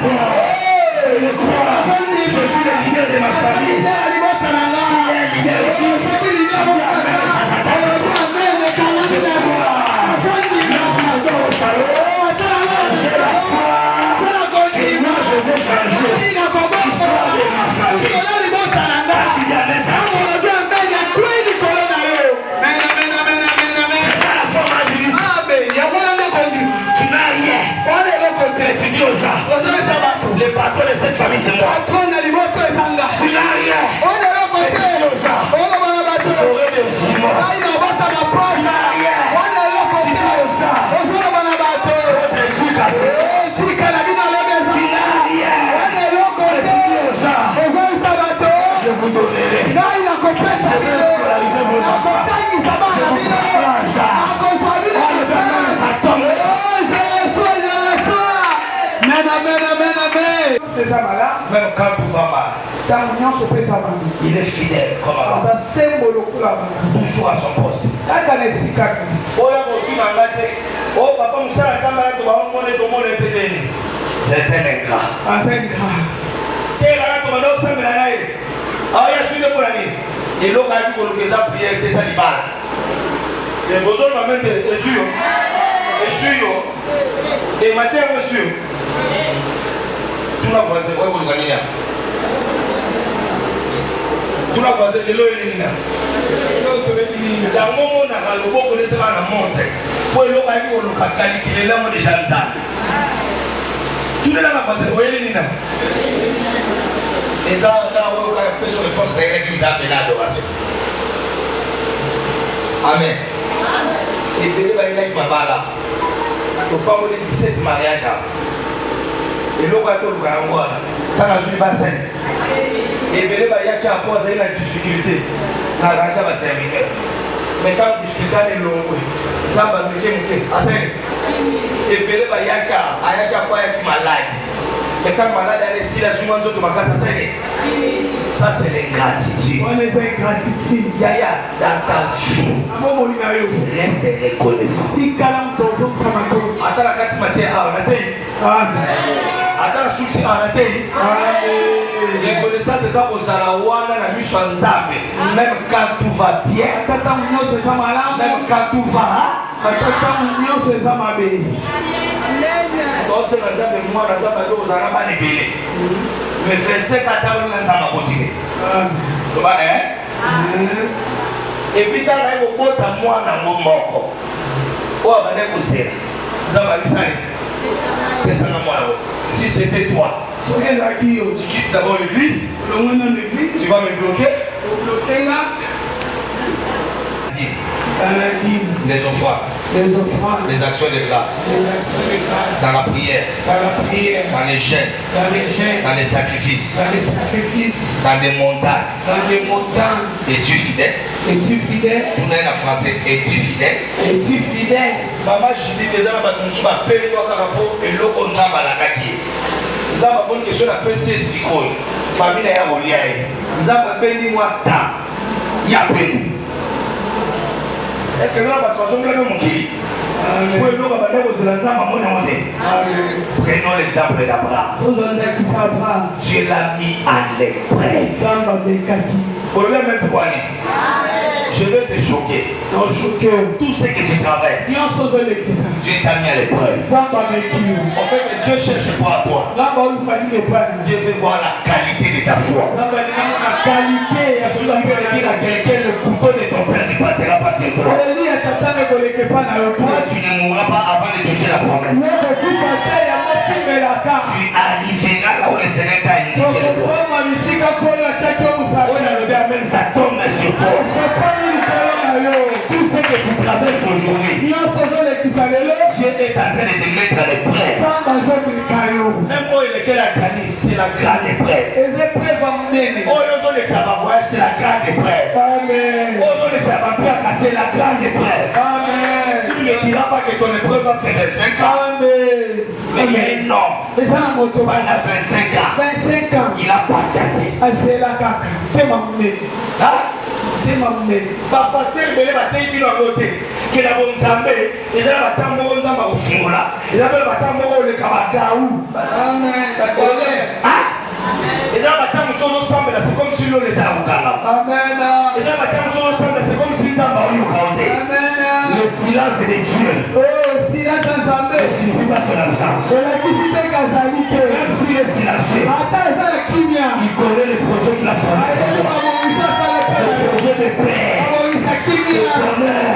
toi. Je le crois. Je suis le leader de ma famille. Les patrons de cette famille, c'est moi. Tu n'as rien. J'aurai des jumeaux. Je vous donnerai. Je vais scolariser vos enfants. Même quand tout va mal, il est fidèle comme avant. Toujours à son poste. Oh papa, c'est un ingrat. C'est là que nous sommes là. Ah, il y a celui de Polani. Et l'autre a dit que les prières étaient salibales. Les besoins m'amènent des sûr. Et matin, monsieur. Tout la voisine, oui, vous le gagnez. Tout la voisine, de l'eau et l'île. Dans le moment où on a le beau qu'on laisse la montre, pour le cas où on a calculé l'homme de Janzan. Tout est là, la voisine, oui, l'île. Les gens, là, on a fait sur le poste de l'église à l'adoration. Amen. Et puis, il y a eu ma balle. Au pas où les 17 mariages. Et l'eau va tout le monde. Quand on a joué le bassin. Et bien, il y a qui a posé une difficulté. Dans l'argent va servir. Mais quand la difficulté est longue, ça va me dire que. Et bien, il y a qui a malade. Mais quand malade est ici, la souvent d'autres ma casse à ça c'est l'ingratitude. Yaya, dans ta vie, reste reconnaissant. Attends la carte matin, attends la succès, reconnaissance c'est ça pour Sarawana, la mission en Zambé. Même quand tout va bien, même quand tout va, on se lance avec moi dans un bateau aux Arabes à l'ébélé. Mais 25 ans, on lance à ma boutique. Et puis, quand on a eu au bout de moi dans mon mort, on va aller vous aider. Vous avez dit si c'était toi, tu quittes d'abord l'église, tu vas me bloquer. Les offrandes, les actions de grâce, dans la prière, dans les chaînes, dans les sacrifices, dans les montagnes. Es-tu fidèle? Tournez en français, es-tu fidèle? Maman, je dis déjà, je m'appelle Wakarapo et l'eau n'a pas la gâterie. Nous avons une question à PC Sikoi, famille à Moliaï. Nous avons béni moi ta, Yapenu. Est-ce que nous avons besoin de mon qui? Prenons l'exemple d'Abraham. Dieu l'a mis à l'épreuve. Pour le même poignet. Je vais te choquer. Tout ce que tu traverses, Dieu t'a mis à l'épreuve. En fait, Dieu cherche pas à toi. Dieu veut voir la qualité de ta foi. Je suis là pour dire à quelqu'un, le couteau de ton père ne passera pas sur toi. Toi, tu ne mourras pas avant de toucher la promesse. Tu arriveras là où le Seigneur t'a indiqué le doigt. Ça tombe sur toi. Tout ce que tu traverses aujourd'hui, Dieu est en train de te mettre à l'épreuve. Même quand il est c'est la grande épreuve. C'est la grande épreuve. C'est la grande épreuve. Tu ne me diras pas que ton épreuve va faire 25 ans. Mais il y a un homme pendant 25 ans. Il a patienté. bapasteur ebele batei bino yango te ke na bonzambe eza na bata moko nzambe akofungola eza mpe na bata moko oleka bagau eza na bata mosusu ozosambela c'est comme si lolo eza ya kokanga eza na bata mosusu ozosambela c'est comme si nzambe aoyoka te le silence de Dieu ne signifie pas son absence. Même s'il est silencieux, il connaît les projets qu'il a formés pour toi. Le projet de paix, de bonheur,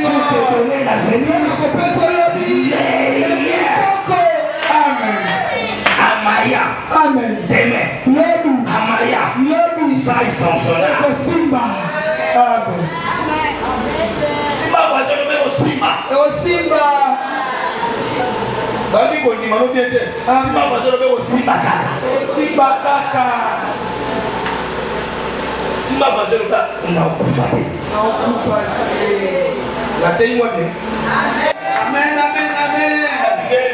pour te donner l'avenir. Amaya, demain, Amaya, va y fonctionner. Simba voisin le Simba. Bali koni mano biete. Simba voisin le Simba kaka. Simba voisin le kaka. On a occupé. La taille moi bien. Amen.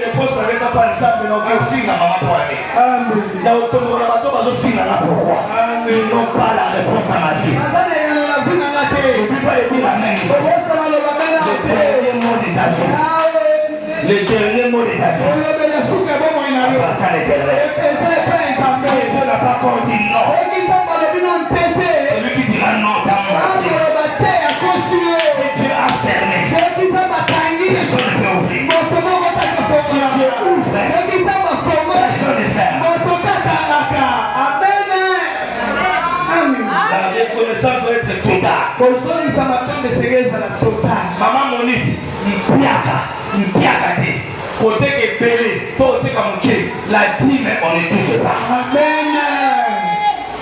Le poste avec sa part ça mais on va finir maman pour aller. Amen. Dans le tombeau là bateau va finir là pourquoi? Ils n'ont pas la réponse à ma vie. Je ne peux pas le dire la même chose. Le dernier mot de ta vie. Le dernier mot de ta vie. Appartient à l'Éternel. Si Dieu n'a pas encore dit non, c'est lui qui dira non dans mon entier. Si Dieu a fermé, personne ne peut ouvrir. Si Dieu ouvre, personne ne ferme. La reconnaissance doit être totale. Maman Monique, Mpiaka, côté que Pélé, côté comme qui, la dîme, on ne touche pas. Amen.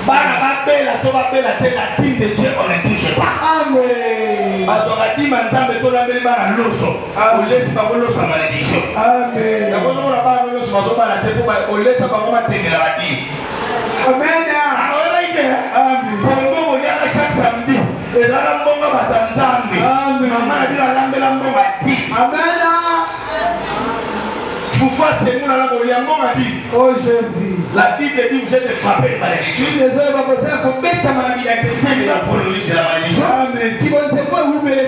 La dîme de Dieu, on ne touche pas. Amen. Parce qu'on a dit, Manzambe, tout la belle barre à l'osso. On laisse pas l'osso à malédiction. Amen. On laisse pas la dîme. Amen. Bongo oliaka chaque samedi ezala mbongo batanzambe mama na bila lambela mbongo ati amen Foufa c'est mon ala olia mbongo ati oh Jésus la Bible dit vous êtes frappés de malédiction c'est l'apologie c'est la malédiction amen qui vont se faire vous les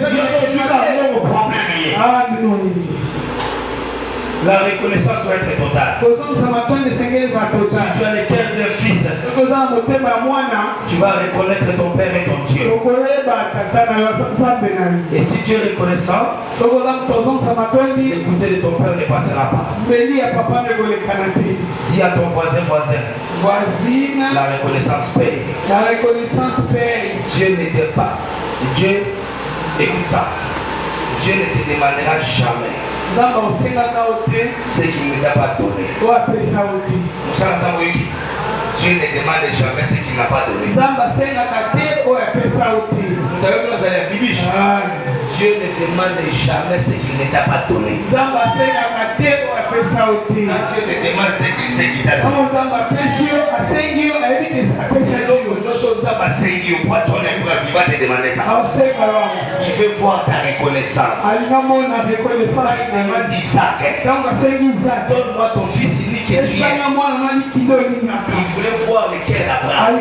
problème amen. La reconnaissance doit être totale. Si tu as le cœur d'un fils, tu vas reconnaître ton Père et ton Dieu. Et si tu es reconnaissant, l'écouter de ton Père ne passera pas. Dis à ton voisin, la reconnaissance paye. Dieu n'était pas. Dieu, écoute ça. Dieu ne te demandera jamais ce qu'il ne t'a pas donné. Dieu ne demande jamais ce qu'il n'a pas donné. Dieu ne demande jamais ce qu'il ne t'a pas donné. Quand Dieu te demande ce qu'il sait qu'il t'a il va te demander ça. Il veut voir ta reconnaissance. Quand il demande Isaac, donne-moi ton fils unique et tu es. Il voulait voir le cœur d'Abraham.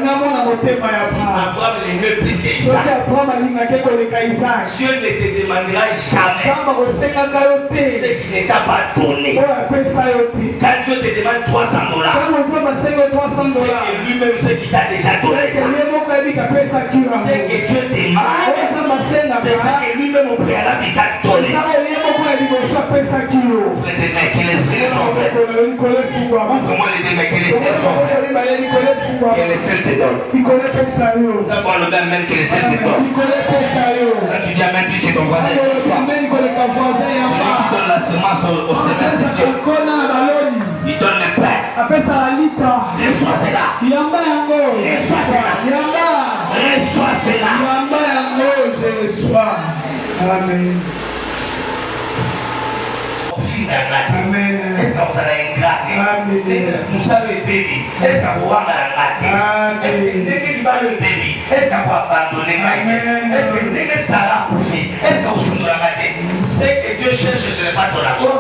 Si Abraham l'aimait plus qu'Isaac, Dieu ne te demandera jamais ce qu'il ne t'a pas donné. Quand Dieu te demande $300, c'est que lui-même ce qu'il t'a déjà donné. Ce que Dieu demande, c'est ça que lui-même au préalable il t'a donné. Ouvre tes mains, que les cieux sont ouverts. Ouvre-moi les deux mains, que les cieux sont ouverts. Que les cieux te donnent. Ça va le même que les cieux te donnent. Quand tu dis amen, dis que ton voisin reçoit. Celui qui donne la semence au semence, c'est Dieu. Il donne le pain. Reçois cela. Reçois cela. Amen. Est-ce que vous allez ingrater? Vous savez, baby. Est-ce que vous allez ingrater? Est-ce que vous allez baby? Est-ce que vous abandonnez? Est-ce que vous allez Sarah profiter? Est-ce que vous allez ingrater? Ce que Dieu cherche, ce n'est pas ton argent.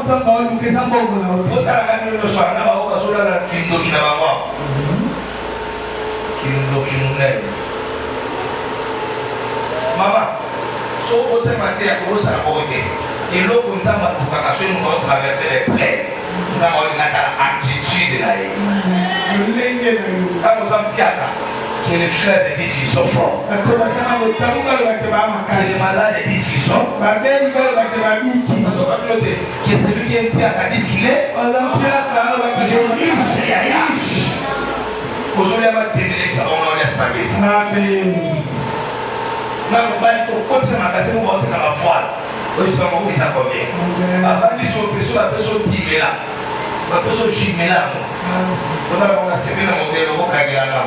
Maman, si vous avez maté, vous avez côté. Et l'eau, nous avons traversé les plaies. Nous avons une attitude là. Quand nous sommes piatas, que les frères disent qu'ils sont forts. Que les malades disent qu'ils sont. Que celui qui est piata dit qu'il est. Il est riche. Aujourd'hui, on va terminer ça, on va spaghetti. On continue à casser, on va entrer dans la voile. On va voir ça combien. Avant, ils sont la personne timée là. La personne chimée là. On va servir dans mon modèle, on va gagner là.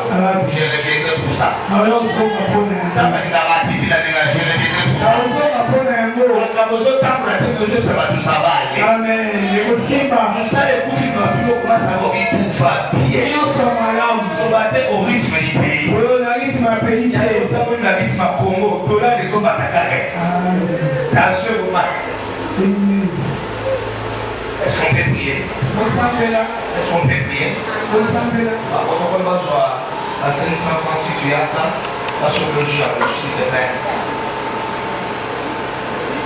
Je l'ai gagné pour ça. Ça va être la ratitude, je l'ai gagné pour ça. On a besoin de temps pour la tête de Dieu, ça va tout ça va aller. Amen. Nous savons les coups qui m'ont pu commencer à avoir une tout va bien. On va être au rythme du pays. Il y a ce temps où la rythme à Congo, tout là, les hommes battent à carré. Attention, vous est-ce qu'on peut prier? Est-ce qu'on peut prier? On va voir à Saint-Francis, tu as ça? La chirurgie, s'il te plaît.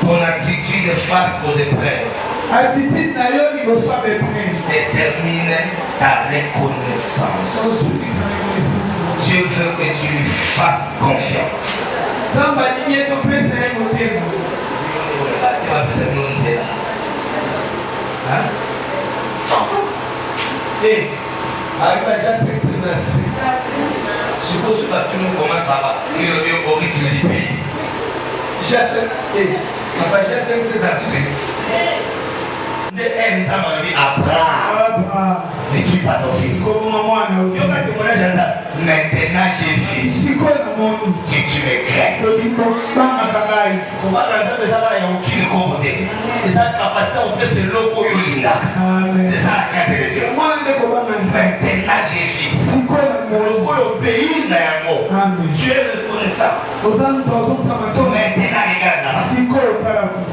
Ton attitude face aux épreuves détermine ta reconnaissance. Dieu veut que tu lui fasses confiance. Et avec la chasse suppose que tu nous commences à il revient au rythme du pays. J'ai 5 ans. Nous avons dit Abraham, ne tue pas ton fils. Maintenant j'ai fils. Que tu me crains. Comment dans ça, il n'y a aucune côté. C'est sa capacité, on peut se loco yolinga. C'est ça la crainte de Dieu. Maintenant j'ai fils. Pour le coup, le pays n'a un mot. Tu es reconnaissant. Maintenant, regarde là.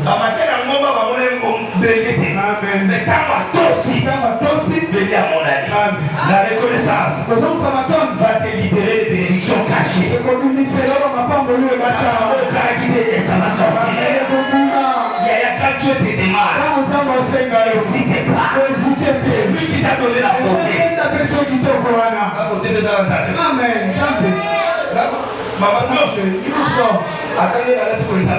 Dans ma tête, un moment, on est béni. Mais quand ma tossi, béni à mon ami. La reconnaissance va te libérer des bénédictions cachées. Et ça va sortir. Il y a quand Dieu te demande, n'hésite pas. C'est lui qui t'a donné la beauté. La beauté des avantages. Amen. Maman, non, attendez, la lettre pour ça.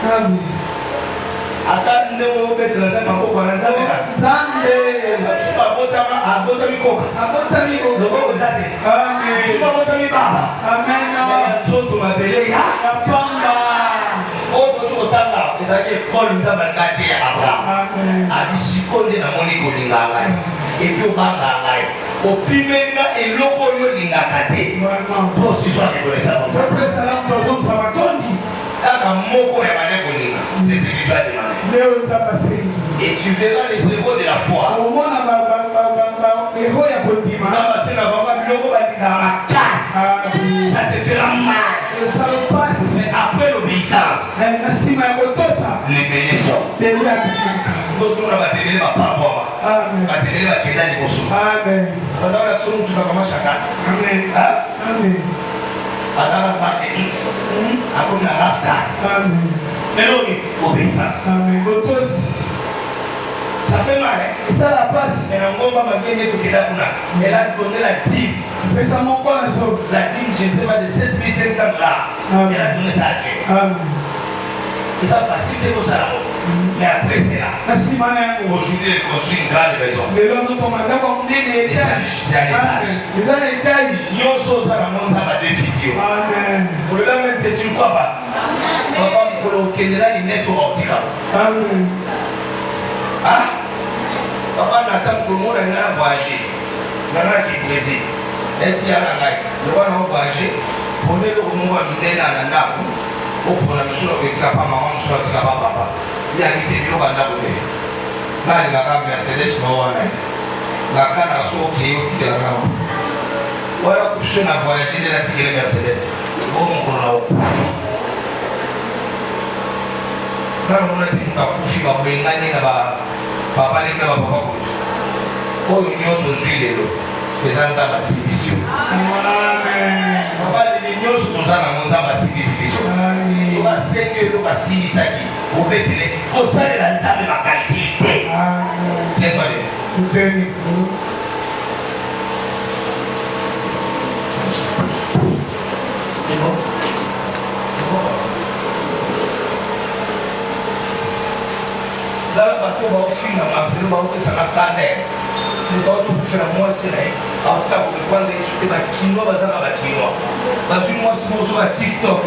Amen. Attendez, on va mettre la tête en coco. On a ça. Paul nous a battu à Abraham. A dit si on est dans mon école, et puis on va au pimena et l'okoyo n'ingakate. Pour si soit reconnaissant. C'est ce que tu vas demander. Et tu verras les héros de la foi. Ça te fera mal. Mais après l'obéissance, les bénédictions. Nous sommes là, tu vas pas voir. Tu vas te dire que tu vas te dire. Pendant la soirée, tu vas commencer à faire. Amen. Pendant la partie X, après la rafta. Mais non, obéissance. Ça fait mal, hein? Ça la passe. Et on va gagner tout qui est là. Elle a donné la dîme. La dîme, je ne sais pas, de 7500 là. Elle a donné ça à Dieu. Et ça facilite tout ça. Mais après c'est là. Aujourd'hui, elle construit une grande maison. C'est un étage. Nous sommes dans le monde, ça va déficier. Pour le même que tu ne crois pas. Papa, pour le Canada, il n'est pas optique. Ah, papa n'attend que le monde ait voyagé. Il y en a qui est brisé. Est-ce qu'il y a un gars? Le roi n'a pas voyagé. Prenez le monde à l'idée dans la nappe. Pour la mission de Papa, maman, sur le papa. Il y a quitté le roi de la beauté. Là, il y a un Mercedes, la canne a sauté qui est au titre de la nappe. Voilà, pour que je n'ai voyagé, il a tiré le Mercedes. Bon, on l'a au Quand on a dit que papa papa. Oh, il y a aujourd'hui les lots. Les gens ont la séduction. bénédiction. Papa, les lions sont dans un ensemble à Sibisi. Tu vas séquer le Sibisaki. Vous faites les. Au sein de la table, ma qualité. C'est quoi les. C'est bon? Là, bateau va au film, Marcelo va au ça va tarder. Nous allons faire la moitié là. En tout cas, vous pouvez insulter ma quinoa, bazar ma quinoa. Parce que moi, c'est sur TikTok,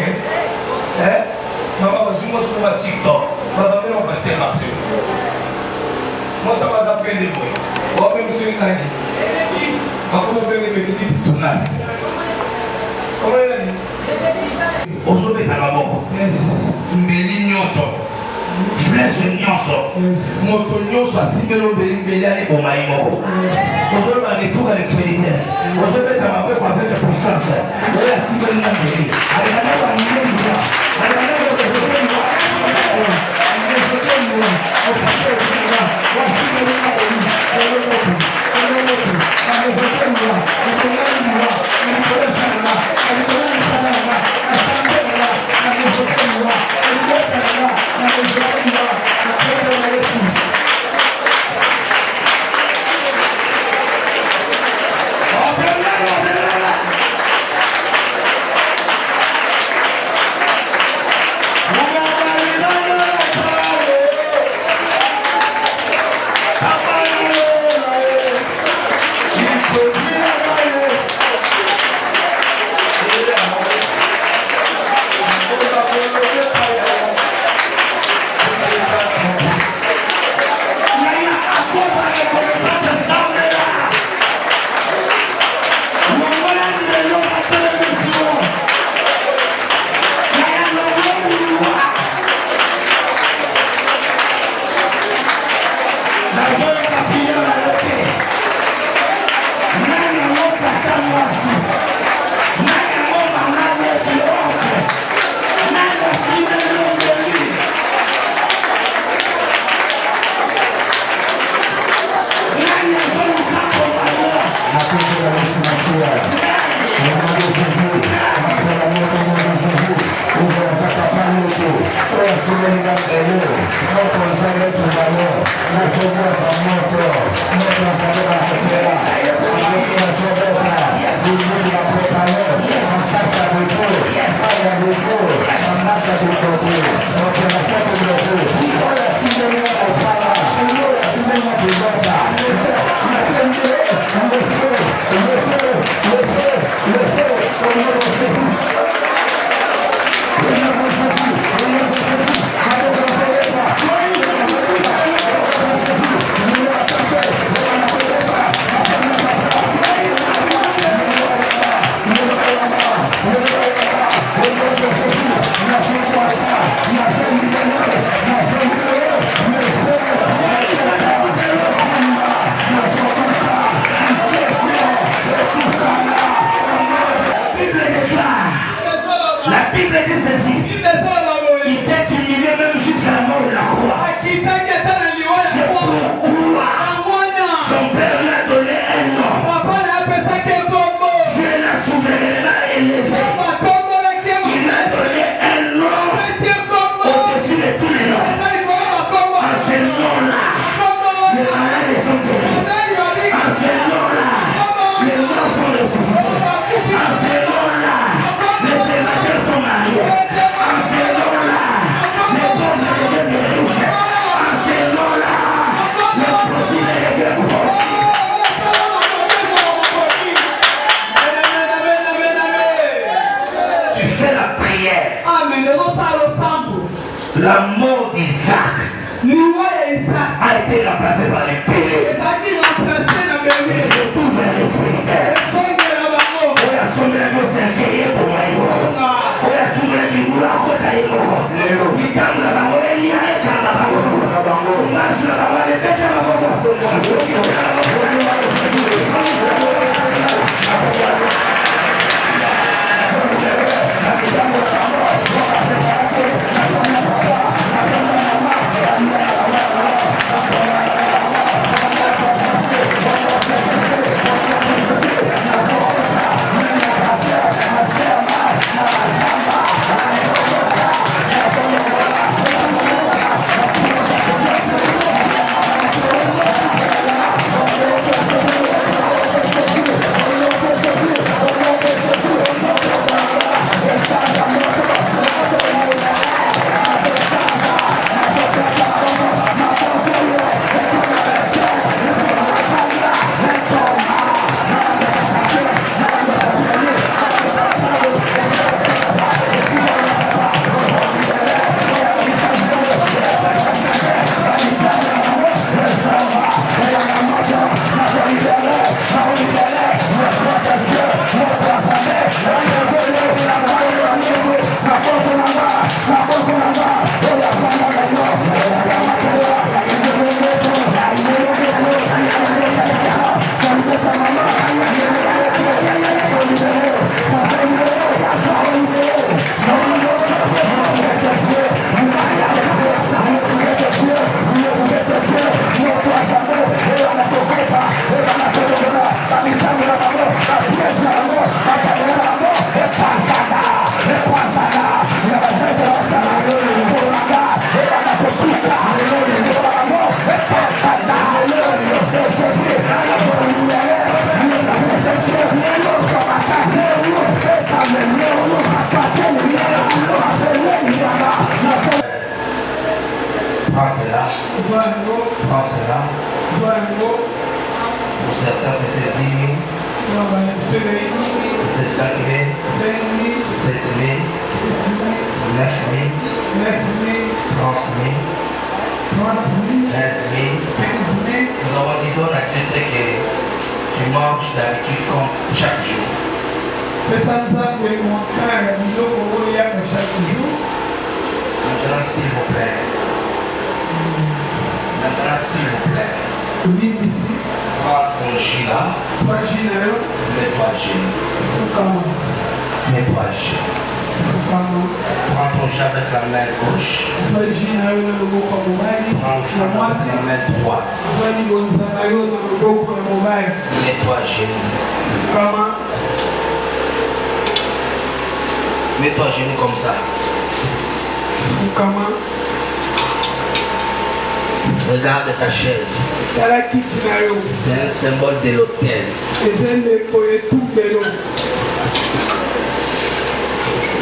hein? Maman, parce que moi, sur TikTok. Maman, on va se faire Marcelo. Moi, ça va s'appeler des bruits. On va même sur une année. Maman, on va même mettre des tournages. Comment elle a dit? Aujourd'hui, tu as la mort. Mais l'ignoso. Flèche nyonso moto nyonso asimeli obeli ali bomayi moko ozoloba retour à l'expéditeur ozobeta maboko avec puissance oyo asimeli na mbeli alingana banimeliwa La mort d'Isaac a été remplacée par les pélés. Tout vers l'esprit. Prends cela. Pour certains, c'était 10 000. C'était 5 000. 7 000. 9 000. 30 000. 15 000. Nous avons dit donc à Dieu ce que tu manges d'habitude comme chaque jour. Maintenant, s'il vous plaît. Maintenant, s'il vous plaît. Prends ton jus là. Nettoie-le. Prends ton jus avec la main gauche. Prends avec la main droite. Nettoie-le. Mets-toi à genoux comme ça. Regarde ta chaise. C'est un symbole de l'autel.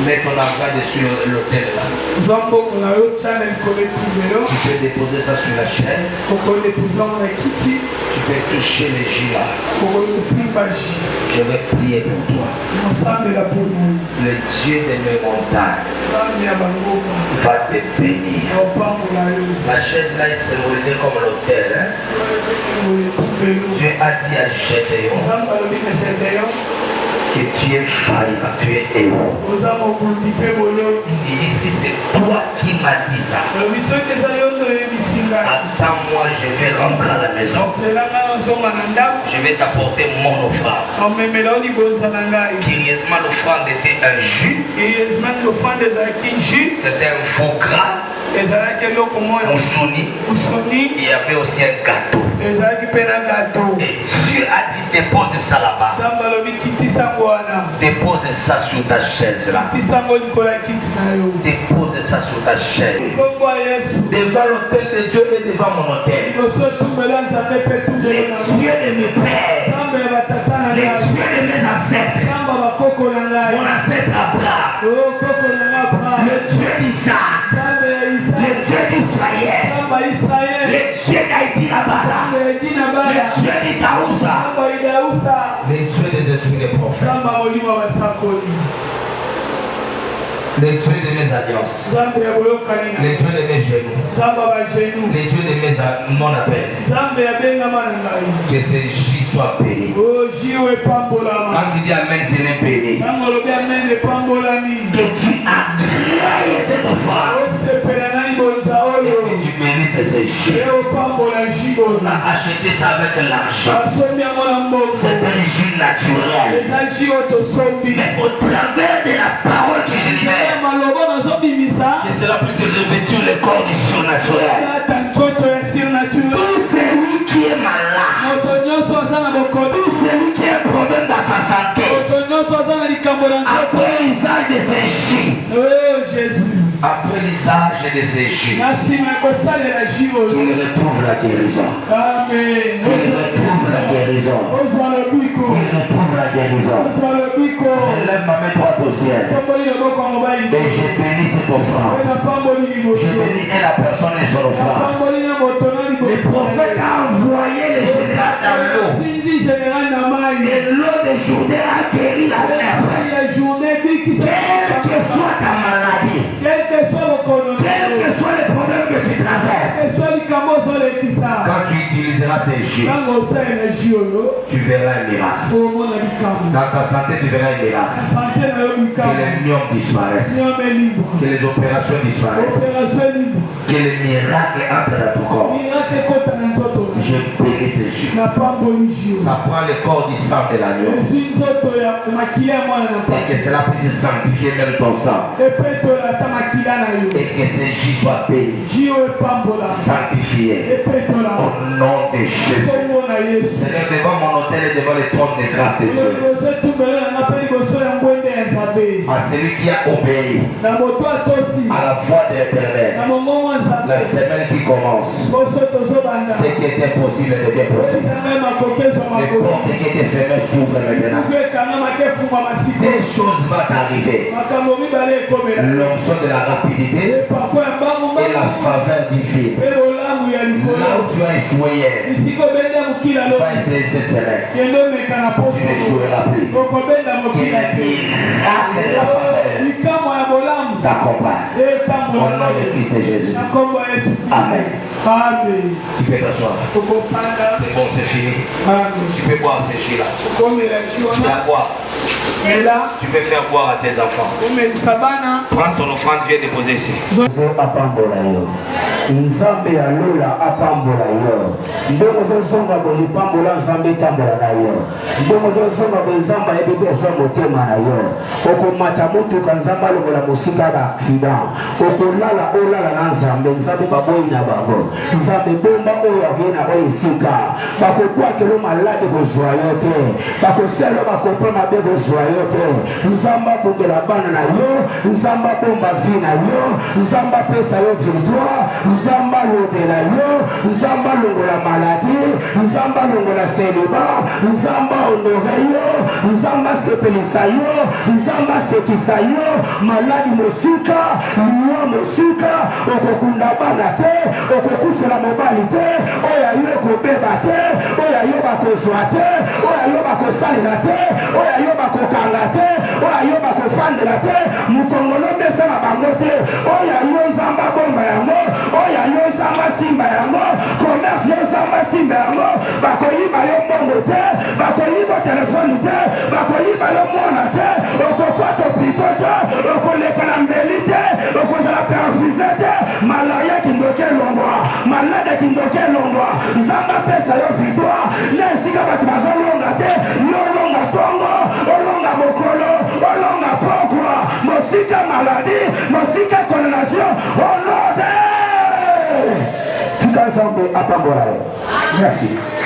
Mets ton argent dessus l'autel là. Tu peux déposer ça sur la chaise. Tu peux toucher les jus là. Je vais prier pour toi. Le Dieu de mes montagnes va te bénir. La chaise là est symbolisée comme l'autel. Dieu a dit à Gédéon que tu es failli, tu es héros. Il dit si c'est toi qui m'as dit ça, attends-moi, je vais rentrer à la maison. Je vais t'apporter mon offrande. Curieusement, l'offrande était un jus. C'était un faux gras. Il y avait aussi un gâteau. Et Dieu a dit dépose ça là-bas. Dépose ça sur ta chaise là. Dépose ça sur ta chaise. Devant l'autel de Dieu et devant mon autel. Les dieux de mes pères. Les dieux de mes ancêtres. Mon ancêtre Abraham. Le Dieu d'Isaac. Le Dieu d'Israël. Le Dieu d'Haïti là-bas. Le Dieu d'Itaoussa. Le Dieu des esprits des prophètes. Les dieux de mes alliances, les dieux de mes genoux, les dieux de mon appel, que ces jus soient bénis. Quand tu dis Amen, c'est les bénis. Que tu agrées cette offrande. Et que tu bénisses ces jus. On a acheté ça avec l'argent. C'est un jus naturel. Mais au travers de la parole que je libère, et cela puisse revêtir le corps du surnaturel. Tout celui qui est malade, tout celui qui a un problème dans sa santé, après l'usage de ces jus, après l'usage de ces jus, qu'il retrouve la guérison. Qu'il retrouve la guérison. Qu'il retrouve la guérison. Lève ma main droite au ciel. Et je bénis cette offrande. Je bénis la personne et son offrande. Le prophète a envoyé le général dans l'eau. Et l'eau de Jourdain a guéri la lèpre. Quelle que soit ta maladie, quel que soit le problème que tu traverses, quand tu utiliseras ces jus, tu verras un miracle. Dans ta santé, tu verras un miracle. Que les myomes disparaissent. Que les opérations disparaissent. Que les miracles entrent dans ton corps. Je bénis ces jus. Ça prend le corps du sang de l'agneau. Et que cela puisse sanctifier même ton sang. Et que ces jus soient bénis. Sanctifiés. Au nom de Jésus. Seigneur, devant mon autel et devant les trônes de grâce de Dieu. À celui qui a obéi à la voix de l'Éternel, la semaine qui commence, ce qui était possible devient possible. Les portes qui étaient fermées s'ouvrent maintenant. Des choses vont arriver. L'onction de la rapidité et la faveur divine Là où tu as échoué hier, va essayer cette semaine. Tu échoueras plus. Que les miracles de la faveur t'accompagnent. Au nom de Christ Jésus. Amen. Tu peux t'asseoir. C'est bon, c'est fini. Tu peux boire ces jus là. Tu vas boire. Tu peux faire boire à tes enfants. Prends ton offrande, viens déposer ici. Nzambe ya lola apambola yo ndongo zosonga boli pambola nzambe tambola na yo ndongo zosonga benzamba ebebe so motema na yo okomata motuka nzamba lokola mosika ba accident okolala olala na nzambe baboyi na bango nzambe bomba oyo akena oyo esika bakokwakelo malade kozwa yo te bakoselo bakompre mabe kozwa yo te nzamba bongela bana na yo nzamba bomba vi na yo nzamba pesa yo victoire nzamba lobela yo nzamba longola maladi nzamba longola seleba nzamba ondore yo nzamba sepelisa yo nzamba sekisa yo maladi mosika liwa mosika okokunda bana te okokufela mobali te oya yo ekobeba te oya yo bakozwa te oya yo bakosalela te oya yo bakokanga te oya yo bakofandela te mokongolo mesa na bango te oya yo nzamba bomba yango oya yo nzamba simba yango commerce yo nzamba simba yango bakoyiba yo mbongo te bakoyiba telefone te bakoyiba yo mwana te okokwata pito te okoleka na mbeli te okozala perfuse te malaya kindoke longwa malade kindoke longwa nzamba pesa yo victoire na esika bato bazolonga te yo longa tongo olonga mokolo olonga pokwa mosika maladi mosika condamnation olode tika nzambe apambola yo merci.